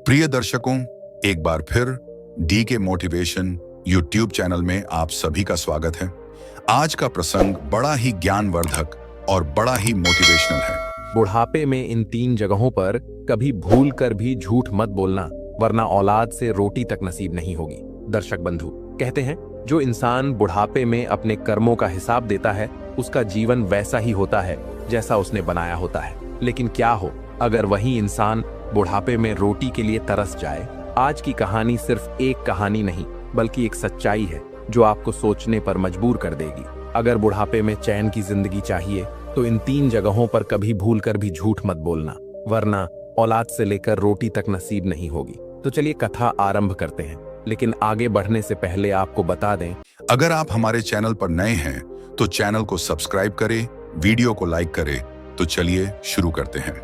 प्रिय दर्शकों, एक बार फिर डी के मोटिवेशन यूट्यूब चैनल में आप सभी का स्वागत है। आज का प्रसंग बड़ा ही ज्ञानवर्धक और बड़ा ही मोटिवेशनल है। बुढ़ापे में इन 3 जगहों पर कभी भूल कर भी झूठ मत बोलना, वरना औलाद से रोटी तक नसीब नहीं होगी। दर्शक बंधु, कहते हैं जो इंसान बुढ़ापे में अपने कर्मों का हिसाब देता है उसका जीवन वैसा ही होता है जैसा उसने बनाया होता है। लेकिन क्या हो अगर वही इंसान बुढ़ापे में रोटी के लिए तरस जाए। आज की कहानी सिर्फ एक कहानी नहीं बल्कि एक सच्चाई है जो आपको सोचने पर मजबूर कर देगी। अगर बुढ़ापे में चैन की जिंदगी चाहिए तो इन 3 जगहों पर कभी भूल कर भी झूठ मत बोलना, वरना औलाद से लेकर रोटी तक नसीब नहीं होगी। तो चलिए कथा आरंभ करते हैं, लेकिन आगे बढ़ने से पहले आपको बता दें, अगर आप हमारे चैनल पर नए हैं तो चैनल को सब्सक्राइब करें, वीडियो को लाइक करें। तो चलिए शुरू करते हैं।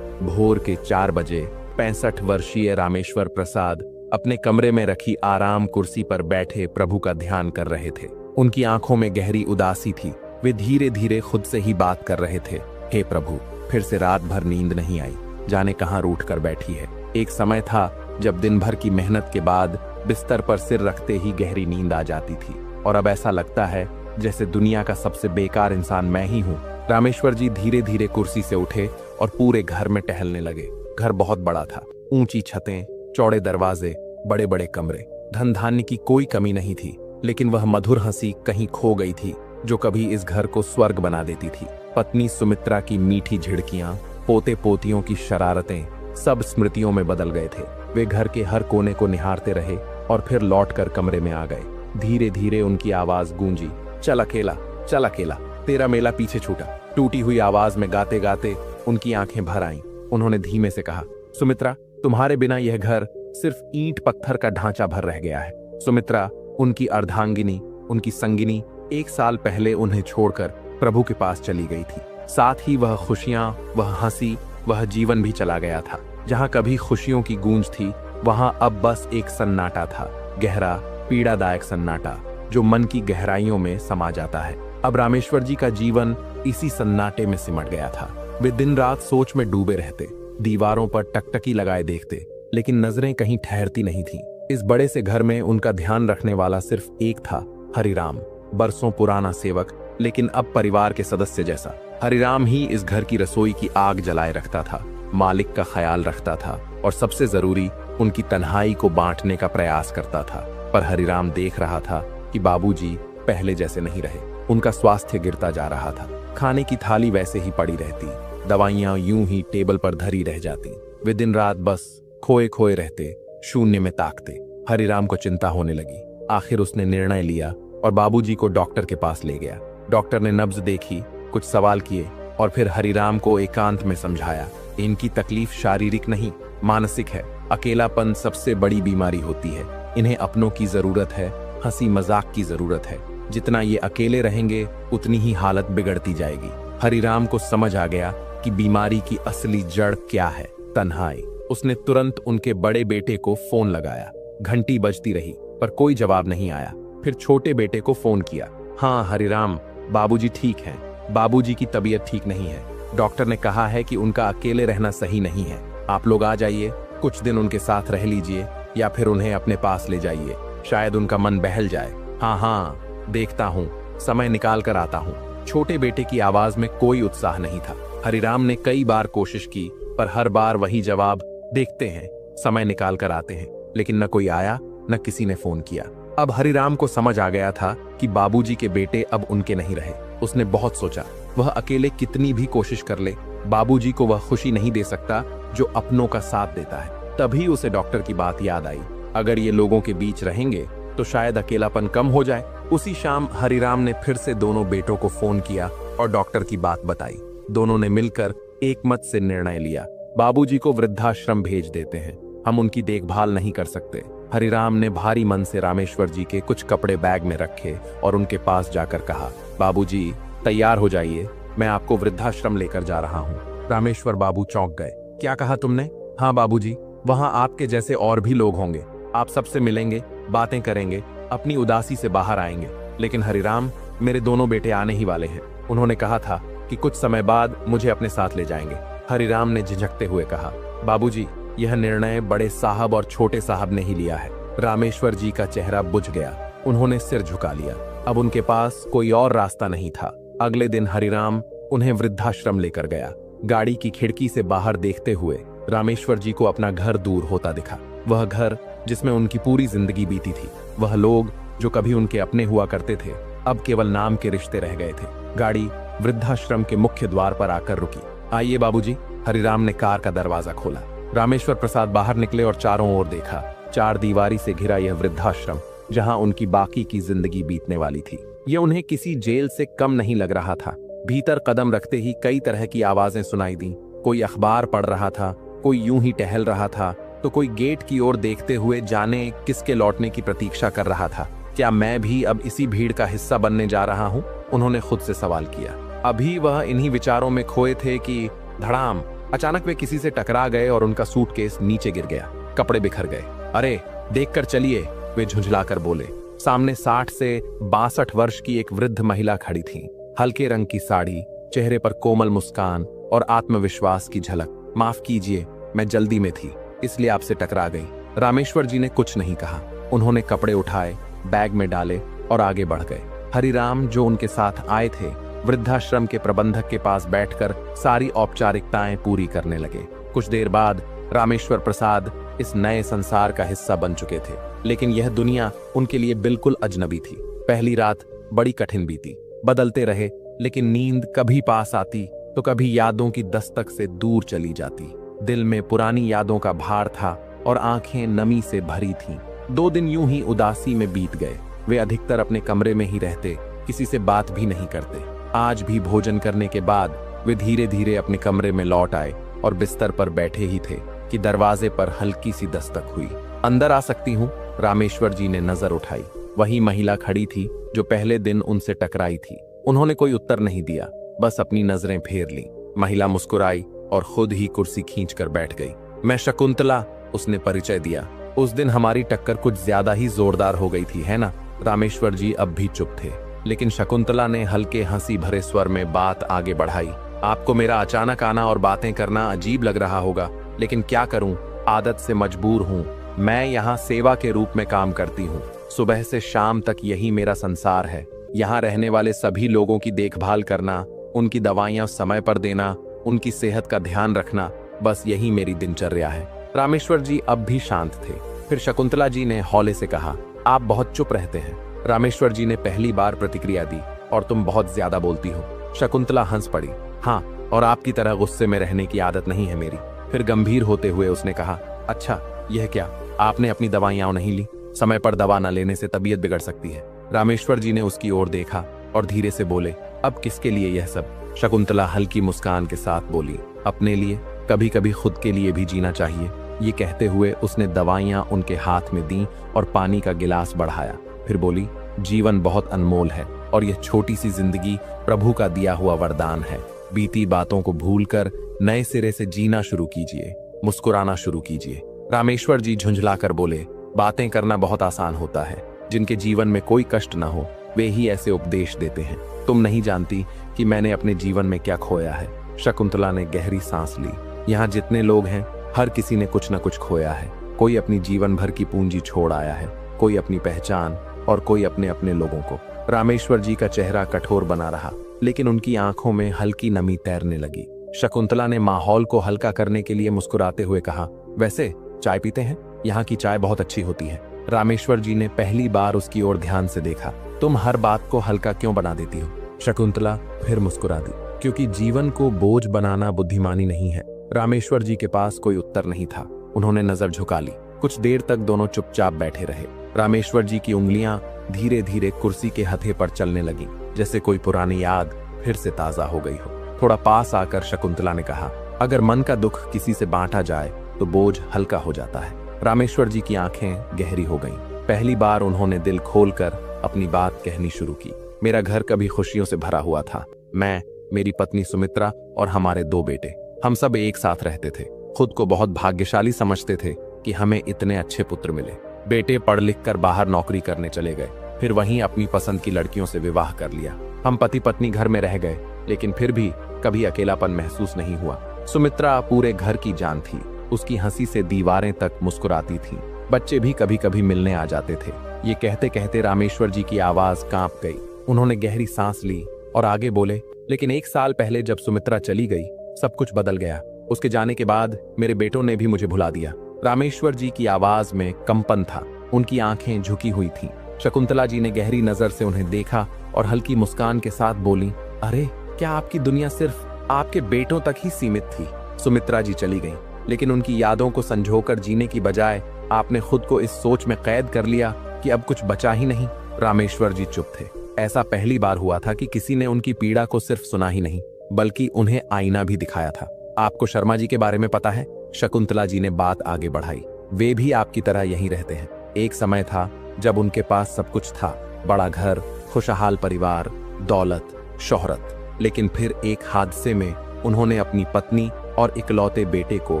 भोर के 4 बजे 65 वर्षीय रामेश्वर प्रसाद अपने कमरे में रखी आराम कुर्सी पर बैठे प्रभु का ध्यान कर रहे थे। उनकी आंखों में गहरी उदासी थी। वे धीरे धीरे खुद से ही बात कर रहे थे, हे प्रभु, फिर से रात भर नींद नहीं आई, जाने कहां रूठ कर बैठी है। एक समय था जब दिन भर की मेहनत के बाद बिस्तर पर सिर रखते ही गहरी नींद आ जाती थी, और अब ऐसा लगता है जैसे दुनिया का सबसे बेकार इंसान मैं ही हूँ। रामेश्वर जी धीरे धीरे कुर्सी से उठे और पूरे घर में टहलने लगे। घर बहुत बड़ा था, ऊंची छतें, चौड़े दरवाजे, बड़े बड़े कमरे, धन धान्य की कोई कमी नहीं थी। लेकिन वह मधुर हंसी कहीं खो गई थी जो कभी इस घर को स्वर्ग बना देती थी। पत्नी सुमित्रा की मीठी झिड़कियां, पोते पोतियों की शरारतें, सब स्मृतियों में बदल गए थे। वे घर के हर कोने को निहारते रहे और फिर लौटकर कमरे में आ गए। धीरे धीरे उनकी आवाज गूंजी, चल अकेला, चल अकेला, तेरा मेला पीछे छूटा। टूटी हुई आवाज में गाते गाते उनकी आंखें भर आईं। उन्होंने धीमे से कहा, सुमित्रा, तुम्हारे बिना यह घर सिर्फ ईंट पत्थर का ढांचा भर रह गया है। सुमित्रा, उनकी अर्धांगिनी, उनकी संगिनी, 1 साल पहले उन्हें छोड़कर प्रभु के पास चली गई थी। साथ ही वह खुशियां, वह हंसी, वह जीवन भी चला गया था। जहां कभी खुशियों की गूंज थी वहां अब बस एक सन्नाटा था, गहरा पीड़ादायक सन्नाटा जो मन की गहराइयों में समा जाता है। अब रामेश्वर जी का जीवन इसी सन्नाटे में सिमट गया था। वे दिन रात सोच में डूबे रहते, दीवारों पर टकटकी लगाए देखते, लेकिन नजरें कहीं ठहरती नहीं थीं। इस बड़े से घर में उनका ध्यान रखने वाला सिर्फ एक था, हरिराम, बरसों पुराना सेवक, लेकिन अब परिवार के सदस्य जैसा। हरिराम ही इस घर की रसोई की आग जलाए रखता था, मालिक का ख्याल रखता था और सबसे जरूरी उनकी तन्हाई को बांटने का प्रयास करता था। पर हरिराम देख रहा था कि बाबूजी पहले जैसे नहीं रहे। उनका स्वास्थ्य गिरता जा रहा था। खाने की थाली वैसे ही पड़ी रहती, दवाइयां यूं ही टेबल पर धरी रह जाती। वे दिन रात बस खोए खोए रहते, शून्य में ताकते। हरिराम को चिंता होने लगी। आखिर उसने निर्णय लिया और बाबूजी को डॉक्टर के पास ले गया। डॉक्टर ने नब्ज देखी, कुछ सवाल किए और फिर हरिराम को एकांत में समझाया, इनकी तकलीफ शारीरिक नहीं, मानसिक है। अकेलापन सबसे बड़ी बीमारी होती है। इन्हें अपनों की जरूरत है, हंसी मजाक की जरूरत है। जितना ये अकेले रहेंगे उतनी ही हालत बिगड़ती जाएगी। हरिराम को समझ आ गया कि बीमारी की असली जड़ क्या है, तन्हाई। उसने तुरंत उनके बड़े बेटे को फोन लगाया। घंटी बजती रही पर कोई जवाब नहीं आया। फिर छोटे बेटे को फोन किया। हाँ हरिराम, बाबूजी ठीक हैं। बाबूजी की तबीयत ठीक नहीं है। डॉक्टर ने कहा है कि उनका अकेले रहना सही नहीं है। आप लोग आ जाइए, कुछ दिन उनके साथ रह लीजिए या फिर उन्हें अपने पास ले जाइए, शायद उनका मन बहल जाए। हाँ, देखता हूँ, समय निकाल कर आता हूँ। छोटे बेटे की आवाज में कोई उत्साह नहीं था। हरिराम ने कई बार कोशिश की पर हर बार वही जवाब, देखते हैं, समय निकाल कर आते हैं। लेकिन न कोई आया, न किसी ने फोन किया। अब हरिराम को समझ आ गया था कि बाबूजी के बेटे अब उनके नहीं रहे। उसने बहुत सोचा, वह अकेले कितनी भी कोशिश कर ले, बाबूजी को वह खुशी नहीं दे सकता जो अपनों का साथ देता है। तभी उसे डॉक्टर की बात याद आई, अगर ये लोगों के बीच रहेंगे तो शायद अकेलापन कम हो जाए। उसी शाम हरिराम ने फिर से दोनों बेटों को फोन किया और डॉक्टर की बात बताई। दोनों ने मिलकर एक मत से निर्णय लिया, बाबूजी को वृद्धाश्रम भेज देते हैं, हम उनकी देखभाल नहीं कर सकते। हरिराम ने भारी मन से रामेश्वर जी के कुछ कपड़े बैग में रखे और उनके पास जाकर कहा, बाबूजी तैयार हो जाइए, मैं आपको वृद्धाश्रम लेकर जा रहा हूँ। रामेश्वर बाबू चौंक गए। क्या कहा तुमने? हाँ बाबूजी, वहाँ आपके जैसे और भी लोग होंगे, आप सबसे मिलेंगे, बातें करेंगे, अपनी उदासी से बाहर आएंगे। लेकिन हरिराम, मेरे दोनों बेटे आने ही वाले हैं। उन्होंने कहा था कि कुछ समय बाद मुझे अपने साथ ले जाएंगे। हरिराम ने झिझकते हुए कहा, बाबूजी, यह निर्णय बड़े साहब और छोटे साहब ने ही लिया है। रामेश्वर जी का चेहरा बुझ गया। उन्होंने सिर झुका लिया। अब उनके पास कोई और रास्ता नहीं था। अगले दिन हरिराम उन्हें वृद्धाश्रम लेकर गया। गाड़ी की खिड़की से बाहर देखते हुए रामेश्वर जी को अपना घर दूर होता दिखा। वह घर जिसमें उनकी पूरी जिंदगी बीती थी, वह लोग जो कभी उनके अपने हुआ करते थे, अब केवल नाम के रिश्ते रह गए थे। गाड़ी वृद्धाश्रम के मुख्य द्वार पर आकर रुकी। आइए बाबूजी। हरिराम ने कार का दरवाजा खोला। रामेश्वर प्रसाद बाहर निकले और चारों ओर देखा। चार दीवारी से घिरा यह वृद्धाश्रम, जहां उनकी बाकी की जिंदगी बीतने वाली थी, यह उन्हें किसी जेल से कम नहीं लग रहा था। भीतर कदम रखते ही कई तरह की आवाजें सुनाई दी। कोई अखबार पढ़ रहा था, कोई यूं ही टहल रहा था, तो कोई गेट की ओर देखते हुए जाने किसके लौटने की प्रतीक्षा कर रहा था। क्या मैं भी अब इसी भीड़ का हिस्सा बनने जा रहा हूं? उन्होंने खुद से सवाल किया। अभी वह इन्हीं विचारों में खोए थे कि धड़ाम, अचानक वे किसी से टकरा गए और उनका सूटकेस नीचे गिर गया। कपड़े बिखर गए। अरे देखकर चलिए, वे झुंझलाकर बोले। सामने 60 से 62 वर्ष की एक वृद्ध महिला खड़ी थी। हल्के रंग की साड़ी, चेहरे पर कोमल मुस्कान और आत्मविश्वास की झलक। माफ कीजिए, मैं जल्दी में थी, इसलिए आपसे टकरा गई। रामेश्वर जी ने कुछ नहीं कहा। उन्होंने कपड़े उठाए, बैग में डाले और आगे बढ़ गए। हरिराम जो उनके साथ आए थे, वृद्धाश्रम के प्रबंधक के पास बैठकर सारी औपचारिकताएं पूरी करने लगे। कुछ देर बाद रामेश्वर प्रसाद इस नए संसार का हिस्सा बन चुके थे, लेकिन यह दुनिया उनके लिए बिल्कुल अजनबी थी। पहली रात बड़ी कठिन बीती। बदलते रहे, लेकिन नींद कभी पास आती तो कभी यादों की दस्तक से दूर चली जाती। दिल में पुरानी यादों का भार था और आंखें नमी से भरी थीं। 2 दिन यूं ही उदासी में बीत गए। वे अधिकतर अपने कमरे में ही रहते, किसी से बात भी नहीं करते। आज भी भोजन करने के बाद वे धीरे धीरे अपने कमरे में लौट आए और बिस्तर पर बैठे ही थे कि दरवाजे पर हल्की सी दस्तक हुई। अंदर आ सकती हूँ? रामेश्वर जी ने नजर उठाई। वही महिला खड़ी थी जो पहले दिन उनसे टकराई थी। उन्होंने कोई उत्तर नहीं दिया, बस अपनी नजरें फेर ली। महिला मुस्कुराई और खुद ही कुर्सी खींचकर बैठ गई। मैं शकुंतला, उसने परिचय दिया। उस दिन हमारी टक्कर कुछ ज्यादा ही जोरदार हो गई थी, है ना? रामेश्वर जी अब भी चुप थे, लेकिन शकुंतला ने हल्के हंसी भरे स्वर में बात आगे बढ़ाई। आपको मेरा अचानक आना और बातें करना अजीब लग रहा होगा, लेकिन क्या करूं, आदत से मजबूर हूं। मैं यहाँ सेवा के रूप में काम करती हूँ। सुबह से शाम तक यही मेरा संसार है। यहाँ रहने वाले सभी लोगों की देखभाल करना, उनकी दवाइयाँ समय पर देना, उनकी सेहत का ध्यान रखना, बस यही मेरी दिनचर्या है। रामेश्वर जी अब भी शांत थे। फिर शकुंतला जी ने हौले से कहा, आप बहुत चुप रहते हैं। रामेश्वर जी ने पहली बार प्रतिक्रिया दी, और तुम बहुत ज्यादा बोलती हो। शकुंतला हंस पड़ी। हाँ, और आपकी तरह गुस्से में रहने की आदत नहीं है मेरी। फिर गंभीर होते हुए उसने कहा, अच्छा यह क्या, आपने अपनी दवाइयां नहीं ली? समय पर दवा न लेने से तबीयत बिगड़ सकती है। रामेश्वर जी ने उसकी ओर देखा और धीरे से बोले, अब किसके लिए यह सब? शकुंतला हल्की मुस्कान के साथ बोली, अपने लिए, कभी कभी खुद के लिए भी जीना चाहिए। ये कहते हुए उसने दवाइयां उनके हाथ में दी और पानी का गिलास बढ़ाया। फिर बोली, जीवन बहुत अनमोल है और यह छोटी सी जिंदगी प्रभु का दिया हुआ वरदान है। बीती बातों को भूलकर नए सिरे से जीना शुरू कीजिए, मुस्कुराना शुरू कीजिए। रामेश्वर जी झुंझलाकर बोले, बातें करना बहुत आसान होता है। जिनके जीवन में कोई कष्ट ना हो, वे ही ऐसे उपदेश देते हैं। तुम नहीं जानती कि मैंने अपने जीवन में क्या खोया है। शकुंतला ने गहरी सांस ली। यहाँ जितने लोग हैं, हर किसी ने कुछ न कुछ खोया है। कोई अपनी जीवन भर की पूंजी छोड़ आया है, कोई अपनी पहचान और कोई अपने अपने लोगों को। रामेश्वर जी का चेहरा कठोर बना रहा, लेकिन उनकी आंखों में हल्की नमी तैरने लगी। शकुंतला ने माहौल को हल्का करने के लिए मुस्कुराते हुए कहा, वैसे चाय पीते हैं? यहाँ की चाय बहुत अच्छी होती है। रामेश्वर जी ने पहली बार उसकी ओर ध्यान से देखा। तुम हर बात को हल्का क्यों बना देती हो? शकुंतला फिर मुस्कुरा दी, क्योंकि जीवन को बोझ बनाना बुद्धिमानी नहीं है। रामेश्वर जी के पास कोई उत्तर नहीं था। उन्होंने नजर झुका ली। कुछ देर तक दोनों चुपचाप बैठे रहे। रामेश्वर जी की उंगलियां धीरे धीरे कुर्सी के हथे पर चलने लगी, जैसे कोई पुरानी याद फिर से ताजा हो गई हो। थोड़ा पास आकर शकुंतला ने कहा, अगर मन का दुख किसी से बांटा जाए तो बोझ हल्का हो जाता है। रामेश्वर जी की आंखें गहरी हो गईं। पहली बार उन्होंने दिल खोलकर अपनी बात कहनी शुरू की। मेरा घर कभी खुशियों से भरा हुआ था। मैं, मेरी पत्नी सुमित्रा और हमारे 2 बेटे, हम सब एक साथ रहते थे। खुद को बहुत भाग्यशाली समझते थे कि हमें इतने अच्छे पुत्र मिले। बेटे पढ़ लिख कर बाहर नौकरी करने चले गए, फिर वहीं अपनी पसंद की लड़कियों से विवाह कर लिया। हम पति पत्नी घर में रह गए, लेकिन फिर भी कभी अकेलापन महसूस नहीं हुआ। सुमित्रा पूरे घर की जान थी। उसकी हंसी से दीवारें तक मुस्कुराती थीं। बच्चे भी कभी कभी मिलने आ जाते थे। ये कहते कहते रामेश्वर जी की आवाज कांप गई। उन्होंने गहरी सांस ली और आगे बोले, लेकिन 1 साल पहले जब सुमित्रा चली गई, सब कुछ बदल गया। उसके जाने के बाद मेरे बेटों ने भी मुझे भुला दिया। रामेश्वर जी की आवाज में कंपन था, उनकी आंखें झुकी हुई थीं। शकुंतला जी ने गहरी नजर से उन्हें देखा और हल्की मुस्कान के साथ बोली, अरे क्या आपकी दुनिया सिर्फ आपके बेटों तक ही सीमित थी? सुमित्रा जी चली गईं, लेकिन उनकी यादों को संजोकर जीने की बजाय आपने खुद को इस सोच में कैद कर लिया कि अब कुछ बचा ही नहीं। रामेश्वर जी चुप थे। ऐसा पहली बार हुआ था कि किसी ने उनकी पीड़ा को सिर्फ सुना ही नहीं, बल्कि उन्हें आईना भी दिखाया था। आपको शर्मा जी के बारे में पता है? शकुंतला जी ने बात आगे बढ़ाई। वे भी आपकी तरह यहीं रहते हैं। एक समय था जब उनके पास सब कुछ था, बड़ा घर, खुशहाल परिवार, दौलत, शोहरत। लेकिन फिर एक हादसे में उन्होंने अपनी पत्नी और इकलौते बेटे को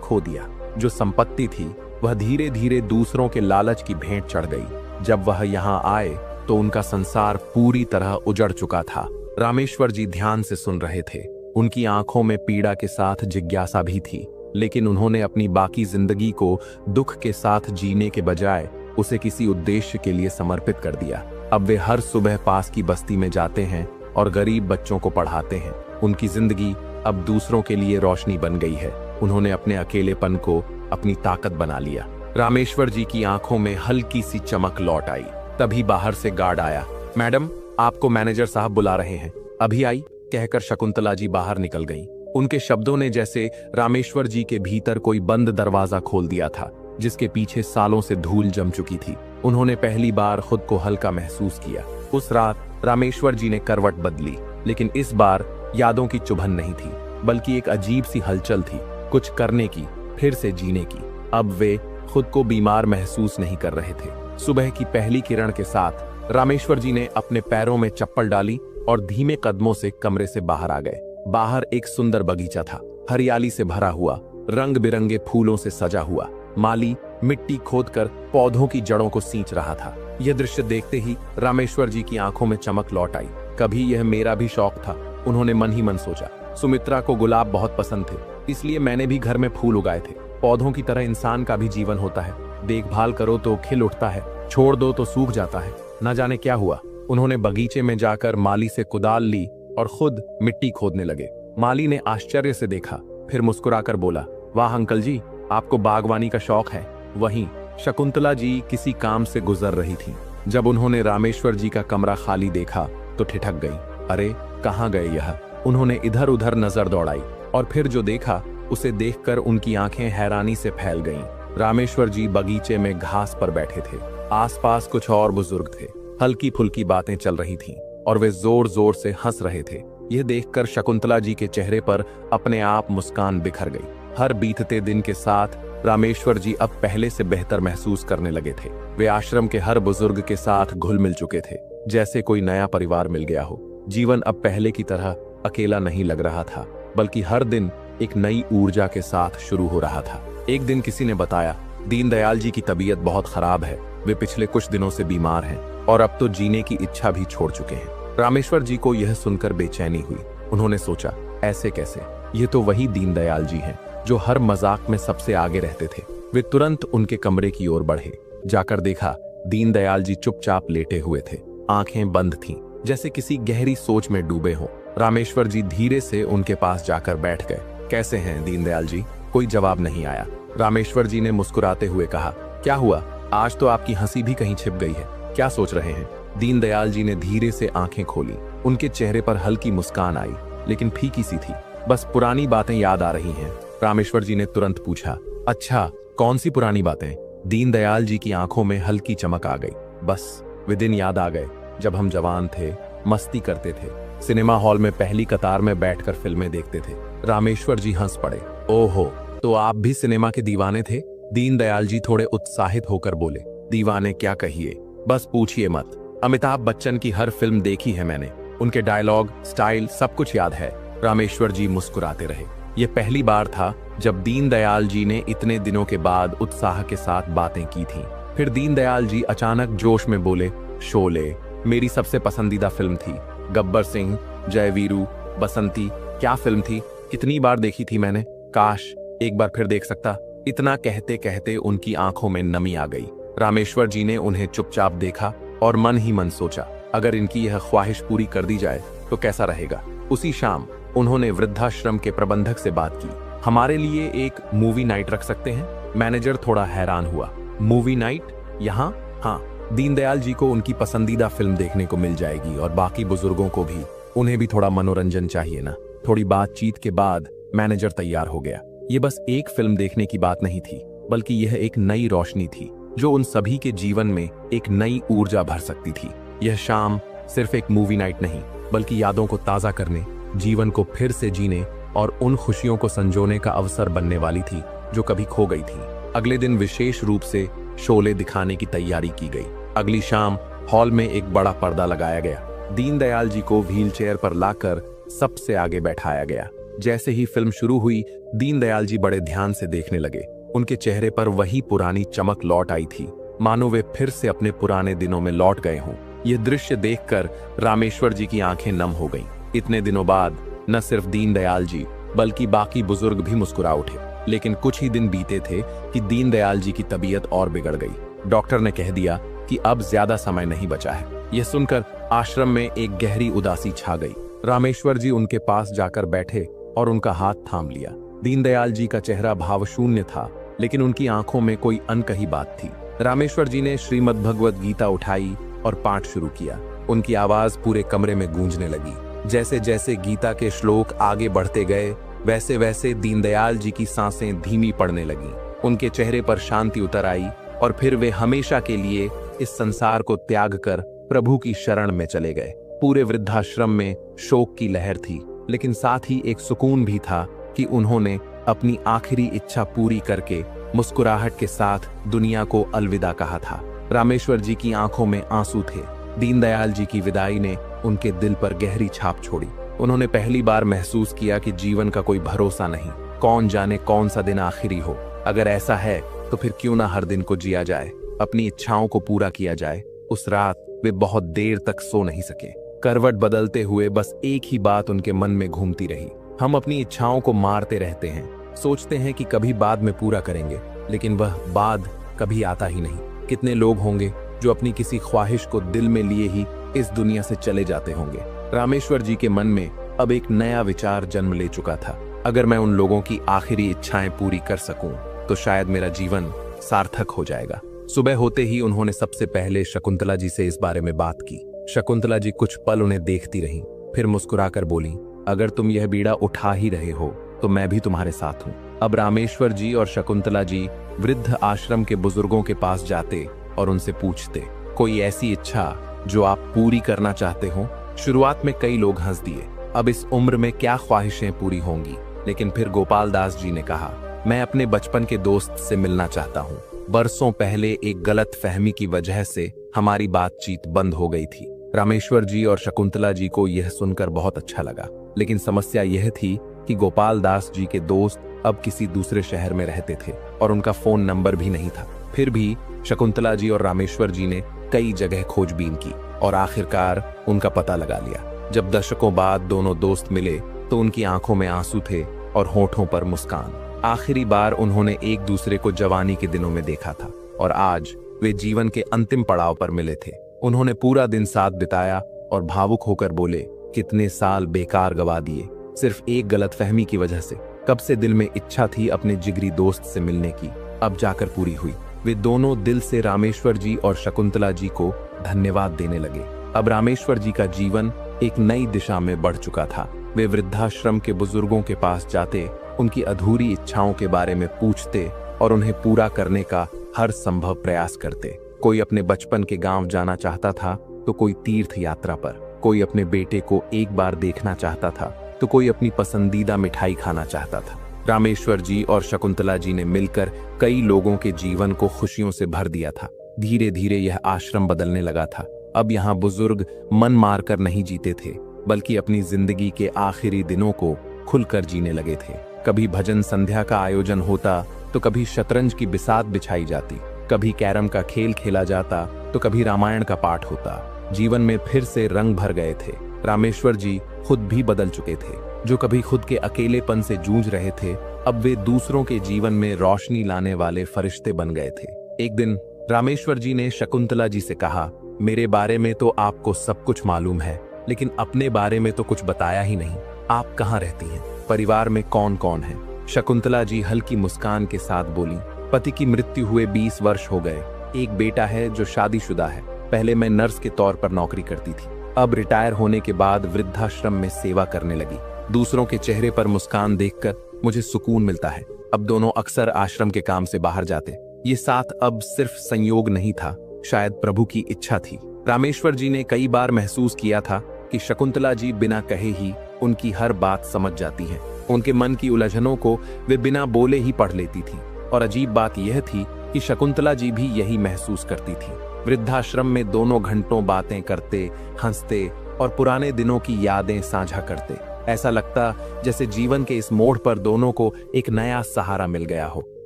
खो दिया। जो संपत्ति थी वह धीरे धीरे दूसरों के लालच की भेंट चढ़ गई। जब वह यहाँ आए तो उनका संसार पूरी तरह उजड़ चुका था। रामेश्वर जी ध्यान से सुन रहे थे। उनकी आंखों में पीड़ा के साथ जिज्ञासा भी थी, लेकिन उन्होंने अपनी बाकी जिंदगी को दुख के साथ जीने के बजाय उसे किसी उद्देश्य के लिए समर्पित कर दिया। अब वे हर सुबह पास की बस्ती में जाते हैं और गरीब बच्चों को पढ़ाते हैं। उनकी जिंदगी अब दूसरों के लिए रोशनी बन गई है। उन्होंने अपने अकेलेपन को अपनी ताकत बना लिया। रामेश्वर जी की आंखों में हल्की सी चमक लौट आई। तभी बाहर से गार्ड आया। मैडम, आपको मैनेजर साहब बुला रहे हैं। अभी आई, कहकर शकुंतला जी बाहर निकल गईं। उनके शब्दों ने जैसे रामेश्वर जी के भीतर कोई बंद दरवाजा खोल दिया था, जिसके पीछे सालों से धूल जम चुकी थी। उन्होंने पहली बार खुद को हल्का महसूस किया। उस रात रामेश्वर जी ने करवट बदली, लेकिन इस बार यादों की चुभन नहीं थी, बल्कि एक अजीब सी हलचल थी, कुछ करने की, फिर से जीने की। अब वे खुद को बीमार महसूस नहीं कर रहे थे। सुबह की पहली किरण के साथ रामेश्वर जी ने अपने पैरों में चप्पल डाली और धीमे कदमों से कमरे से बाहर आ गए। बाहर एक सुंदर बगीचा था, हरियाली से भरा हुआ, रंग बिरंगे फूलों से सजा हुआ। माली मिट्टी खोदकर पौधों की जड़ों को सींच रहा था। यह दृश्य देखते ही रामेश्वर जी की आंखों में चमक लौट आई। कभी यह मेरा भी शौक था, उन्होंने मन ही मन सोचा। सुमित्रा को गुलाब बहुत पसंद थे, इसलिए मैंने भी घर में फूल उगाए थे। पौधों की तरह इंसान का भी जीवन होता है, देखभाल करो तो खिल उठता है, छोड़ दो तो सूख जाता है। न जाने क्या हुआ। उन्होंने बगीचे में जाकर माली से कुदाल ली और खुद मिट्टी खोदने लगे। माली ने आश्चर्य से देखा, फिर मुस्कुराकर बोला, वाह अंकल जी, आपको बागवानी का शौक है। वहीं शकुंतला जी किसी काम से गुजर रही थी। जब उन्होंने रामेश्वर जी का कमरा खाली देखा तो ठिठक गई। अरे कहाँ गए यह? उन्होंने इधर उधर नजर दौड़ाई और फिर जो देखा उसे देखकर उनकी आंखें हैरानी से फैल गईं। रामेश्वर जी बगीचे में घास पर बैठे थे। आसपास कुछ और बुजुर्ग थे। हल्की फुल्की बातें चल रही थीं और वे जोर जोर से हंस रहे थे। यह देखकर शकुंतला जी के चेहरे पर अपने आप मुस्कान बिखर गई। हर बीतते दिन के साथ रामेश्वर जी अब पहले से बेहतर महसूस करने लगे थे। वे आश्रम के हर बुजुर्ग के साथ घुल मिल चुके थे, जैसे कोई नया परिवार मिल गया हो। जीवन अब पहले की तरह अकेला नहीं लग रहा था, बल्कि हर दिन एक नई ऊर्जा के साथ शुरू हो रहा था। एक दिन किसी ने बताया, दीनदयाल जी की तबीयत बहुत खराब है। वे पिछले कुछ दिनों से बीमार हैं और अब तो जीने की इच्छा भी छोड़ चुके हैं। रामेश्वर जी को यह सुनकर बेचैनी हुई। उन्होंने सोचा, ऐसे कैसे? ये तो वही दीनदयाल जी हैं जो हर मजाक में सबसे आगे रहते थे। वे तुरंत उनके कमरे की ओर बढ़े। जाकर देखा, दीनदयाल जी चुपचाप लेटे हुए थे, आंखें बंद थीं, जैसे किसी गहरी सोच में डूबे हों। रामेश्वर जी धीरे से उनके पास जाकर बैठ गए। कैसे हैं दीनदयाल जी? कोई जवाब नहीं आया। रामेश्वर जी ने मुस्कुराते हुए कहा, क्या हुआ? आज तो आपकी हंसी भी कहीं छिप गई है। क्या सोच रहे हैं? दीनदयाल जी ने धीरे से आंखें खोली। उनके चेहरे पर हल्की मुस्कान आई, लेकिन फीकी सी थी। बस पुरानी बातें याद आ रही हैं। रामेश्वर जी ने तुरंत पूछा, अच्छा कौन सी पुरानी बातें? दीनदयाल जी की आंखों में हल्की चमक आ गई। बस वे दिन याद आ गए जब हम जवान थे, मस्ती करते थे, सिनेमा हॉल में पहली कतार में बैठकर फिल्में देखते थे। रामेश्वर जी हंस पड़े। ओहो, तो आप भी सिनेमा के दीवाने थे? दीनदयाल जी थोड़े उत्साहित होकर बोले। दीवाने क्या कहिए, बस पूछिए मत। अमिताभ बच्चन की हर फिल्म देखी है मैंने, उनके डायलॉग, स्टाइल सब कुछ याद है। रामेश्वर जी मुस्कुराते रहे। यह पहली बार था जब दीनदयाल जी ने इतने दिनों के बाद उत्साह के साथ बातें की थीं। फिर दीनदयाल जी अचानक जोश में बोले, शोले मेरी सबसे पसंदीदा फिल्म थी। गब्बर सिंह, जय वीरू, बसंती, क्या फिल्म थी, कितनी बार देखी थी मैंने। काश एक बार फिर देख सकता। इतना कहते कहते उनकी आंखों में नमी आ गई। रामेश्वर जी ने उन्हें चुपचाप देखा और मन ही मन सोचा, अगर इनकी यह ख्वाहिश पूरी कर दी जाए तो कैसा रहेगा। उसी शाम उन्होंने वृद्धाश्रम के प्रबंधक से बात की। हमारे लिए एक मूवी नाइट रख सकते हैं? मैनेजर थोड़ा हैरान हुआ। मूवी नाइट यहाँ? हाँ, दीनदयाल जी को उनकी पसंदीदा फिल्म देखने को मिल जाएगी और बाकी बुजुर्गों को भी। उन्हें भी थोड़ा मनोरंजन चाहिए ना। थोड़ी बातचीत के बाद मैनेजर तैयार हो गया। ये बस एक फिल्म देखने की बात नहीं थी, बल्कि यह एक नई रोशनी थी जो उन सभी के जीवन में एक नई ऊर्जा भर सकती थी। यह शाम सिर्फ एक मूवी नाइट नहीं, बल्कि यादों को ताजा करने, जीवन को फिर से जीने और उन खुशियों को संजोने का अवसर बनने वाली थी जो कभी खो गई थी। अगले दिन विशेष रूप से शोले दिखाने की तैयारी की गई। अगली शाम हॉल में एक बड़ा पर्दा लगाया गया। दीनदयाल जी को व्हीलचेयर पर लाकर सबसे आगे बैठाया गया। जैसे ही फिल्म शुरू हुई, दीनदयाल जी बड़े ध्यान से देखने लगे। उनके चेहरे पर वही पुरानी चमक लौट आई थी, मानो वे फिर से अपने पुराने दिनों में लौट गए हों। यह दृश्य देखकर रामेश्वर जी की आंखें नम हो गईं। इतने दिनों बाद न सिर्फ दीनदयाल जी बल्कि बाकी बुजुर्ग भी मुस्कुरा उठे। लेकिन कुछ ही दिन बीते थे कि दीनदयाल जी की तबीयत और बिगड़ गई। डॉक्टर ने कह दिया कि अब ज्यादा समय नहीं बचा है। यह सुनकर आश्रम में एक गहरी उदासी छा गई। रामेश्वर जी उनके पास जाकर बैठे और उनका हाथ थाम लिया। दीनदयाल जी का चेहरा भावशून्य था, लेकिन उनकी आंखों में कोई अनकही बात थी। रामेश्वर जी ने श्रीमद् भगवद गीता उठाई और पाठ शुरू किया। उनकी आवाज पूरे कमरे में गूंजने लगी। जैसे जैसे गीता के श्लोक आगे बढ़ते गए, वैसे वैसे दीनदयाल जी की सांसें धीमी पड़ने लगीं। उनके चेहरे पर शांति उतर आई और फिर वे हमेशा के लिए इस संसार को त्याग कर प्रभु की शरण में चले गए। पूरे वृद्धाश्रम में शोक की लहर थी, लेकिन साथ ही एक सुकून भी था कि उन्होंने अपनी आखिरी इच्छा पूरी करके मुस्कुराहट के साथ दुनिया को अलविदा कहा था। रामेश्वर जी की आंखों में आंसू थे। दीनदयाल जी की विदाई ने उनके दिल पर गहरी छाप छोड़ी। उन्होंने पहली बार महसूस किया कि जीवन का कोई भरोसा नहीं, कौन जाने कौन सा दिन आखिरी हो। अगर ऐसा है तो फिर क्यों ना हर दिन को जिया जाए, अपनी इच्छाओं को पूरा किया जाए। उस रात वे बहुत देर तक सो नहीं सके। करवट बदलते हुए बस एक ही बात उनके मन में घूमती रही। हम अपनी इच्छाओं को मारते रहते हैं, सोचते हैं कि कभी बाद में पूरा करेंगे, लेकिन वह बाद कभी आता ही नहीं। कितने लोग होंगे जो अपनी किसी ख्वाहिश को दिल में लिए ही इस दुनिया से चले जाते होंगे। रामेश्वर जी के मन में अब एक नया विचार जन्म ले चुका था। अगर मैं उन लोगों की आखिरी इच्छाएं पूरी कर सकूं, तो शायद मेरा जीवन सार्थक हो जाएगा। सुबह होते ही उन्होंने सबसे पहले शकुंतला जी से इस बारे में बात की। शकुंतला जी कुछ पल उन्हें देखती रहीं, फिर मुस्कुराकर बोली, अगर तुम यह बीड़ा उठा ही रहे हो तो मैं भी तुम्हारे साथ हूँ। अब रामेश्वर जी और शकुंतला जी वृद्ध आश्रम के बुजुर्गों के पास जाते और उनसे पूछते, कोई ऐसी इच्छा जो आप पूरी करना चाहते हो। शुरुआत में कई लोग हंस दिए, अब इस उम्र में क्या ख्वाहिशें पूरी होंगी। लेकिन फिर गोपाल दास जी ने कहा, मैं अपने बचपन के दोस्त से मिलना चाहता हूँ। बरसों पहले एक गलत फहमी की वजह से हमारी बातचीत बंद हो गई थी। रामेश्वर जी और शकुंतला जी को यह सुनकर बहुत अच्छा लगा, लेकिन समस्या यह थी कि गोपाल दास जी के दोस्त अब किसी दूसरे शहर में रहते थे और उनका फोन नंबर भी नहीं था। फिर भी शकुंतला जी और रामेश्वर जी ने कई जगह खोजबीन की और आखिरकार उनका पता लगा लिया। जब दशकों बाद दोनों दोस्त मिले तो उनकी आंखों में आंसू थे और होठों पर मुस्कान। आखिरी बार उन्होंने एक दूसरे को जवानी के दिनों में देखा था और आज वे जीवन के अंतिम पड़ाव पर मिले थे। उन्होंने पूरा दिन साथ बिताया और भावुक होकर बोले, कितने साल बेकार गवा दिए सिर्फ एक गलतफहमी की वजह से। कब से दिल में इच्छा थी अपने जिगरी दोस्त से मिलने की, अब जाकर पूरी हुई। वे दोनों दिल से रामेश्वर जी और शकुंतला जी को धन्यवाद देने लगे। अब रामेश्वर जी का जीवन एक नई दिशा में बढ़ चुका था। वे वृद्धाश्रम के बुजुर्गों के पास जाते, उनकी अधूरी इच्छाओं के बारे में पूछते और उन्हें पूरा करने का हर संभव प्रयास करते। कोई अपने बचपन के गांव जाना चाहता था तो कोई तीर्थ यात्रा पर, कोई अपने बेटे को एक बार देखना चाहता था तो कोई अपनी पसंदीदा मिठाई खाना चाहता था। रामेश्वर जी और शकुंतला जी ने मिलकर कई लोगों के जीवन को खुशियों से भर दिया था। धीरे धीरे यह आश्रम बदलने लगा था। अब यहाँ बुजुर्ग मन मारकर नहीं जीते थे, बल्कि अपनी जिंदगी के आखिरी दिनों को खुलकर जीने लगे थे। कभी भजन संध्या का आयोजन होता तो कभी शतरंज की बिसात बिछाई जाती, कभी कैरम का खेल खेला जाता तो कभी रामायण का पाठ होता। जीवन में फिर से रंग भर गए थे। रामेश्वर जी खुद भी बदल चुके थे। जो कभी खुद के अकेलेपन से जूझ रहे थे, अब वे दूसरों के जीवन में रोशनी लाने वाले फरिश्ते बन गए थे। एक दिन रामेश्वर जी ने शकुंतला जी से कहा, मेरे बारे में तो आपको सब कुछ मालूम है, लेकिन अपने बारे में तो कुछ बताया ही नहीं। आप कहाँ रहती हैं? परिवार में कौन कौन है? शकुंतला जी हल्की मुस्कान के साथ बोली, पति की मृत्यु हुए 20 वर्ष हो गए। एक बेटा है जो शादीशुदा है। पहले मैं नर्स के तौर पर नौकरी करती थी, अब रिटायर होने के बाद वृद्धाश्रम में सेवा करने लगी। दूसरों के चेहरे पर मुस्कान देखकर मुझे सुकून मिलता है। अब दोनों अक्सर आश्रम के काम से बाहर जाते। ये साथ अब सिर्फ संयोग नहीं था, शायद प्रभु की इच्छा थी। रामेश्वर जी ने कई बार महसूस किया था कि शकुंतला जी बिना कहे ही उनकी हर बात समझ जाती हैं। उनके मन की उलझनों को वे बिना बोले ही पढ़ लेती थीं। और अजीब बात यह थी कि शकुंतला जी भी यही महसूस करती थी। वृद्धाश्रम में दोनों घंटों बातें करते, हंसते और पुराने दिनों की यादें साझा करते। ऐसा लगता जैसे जीवन के इस मोड़ पर दोनों को एक नया सहारा मिल गया हो।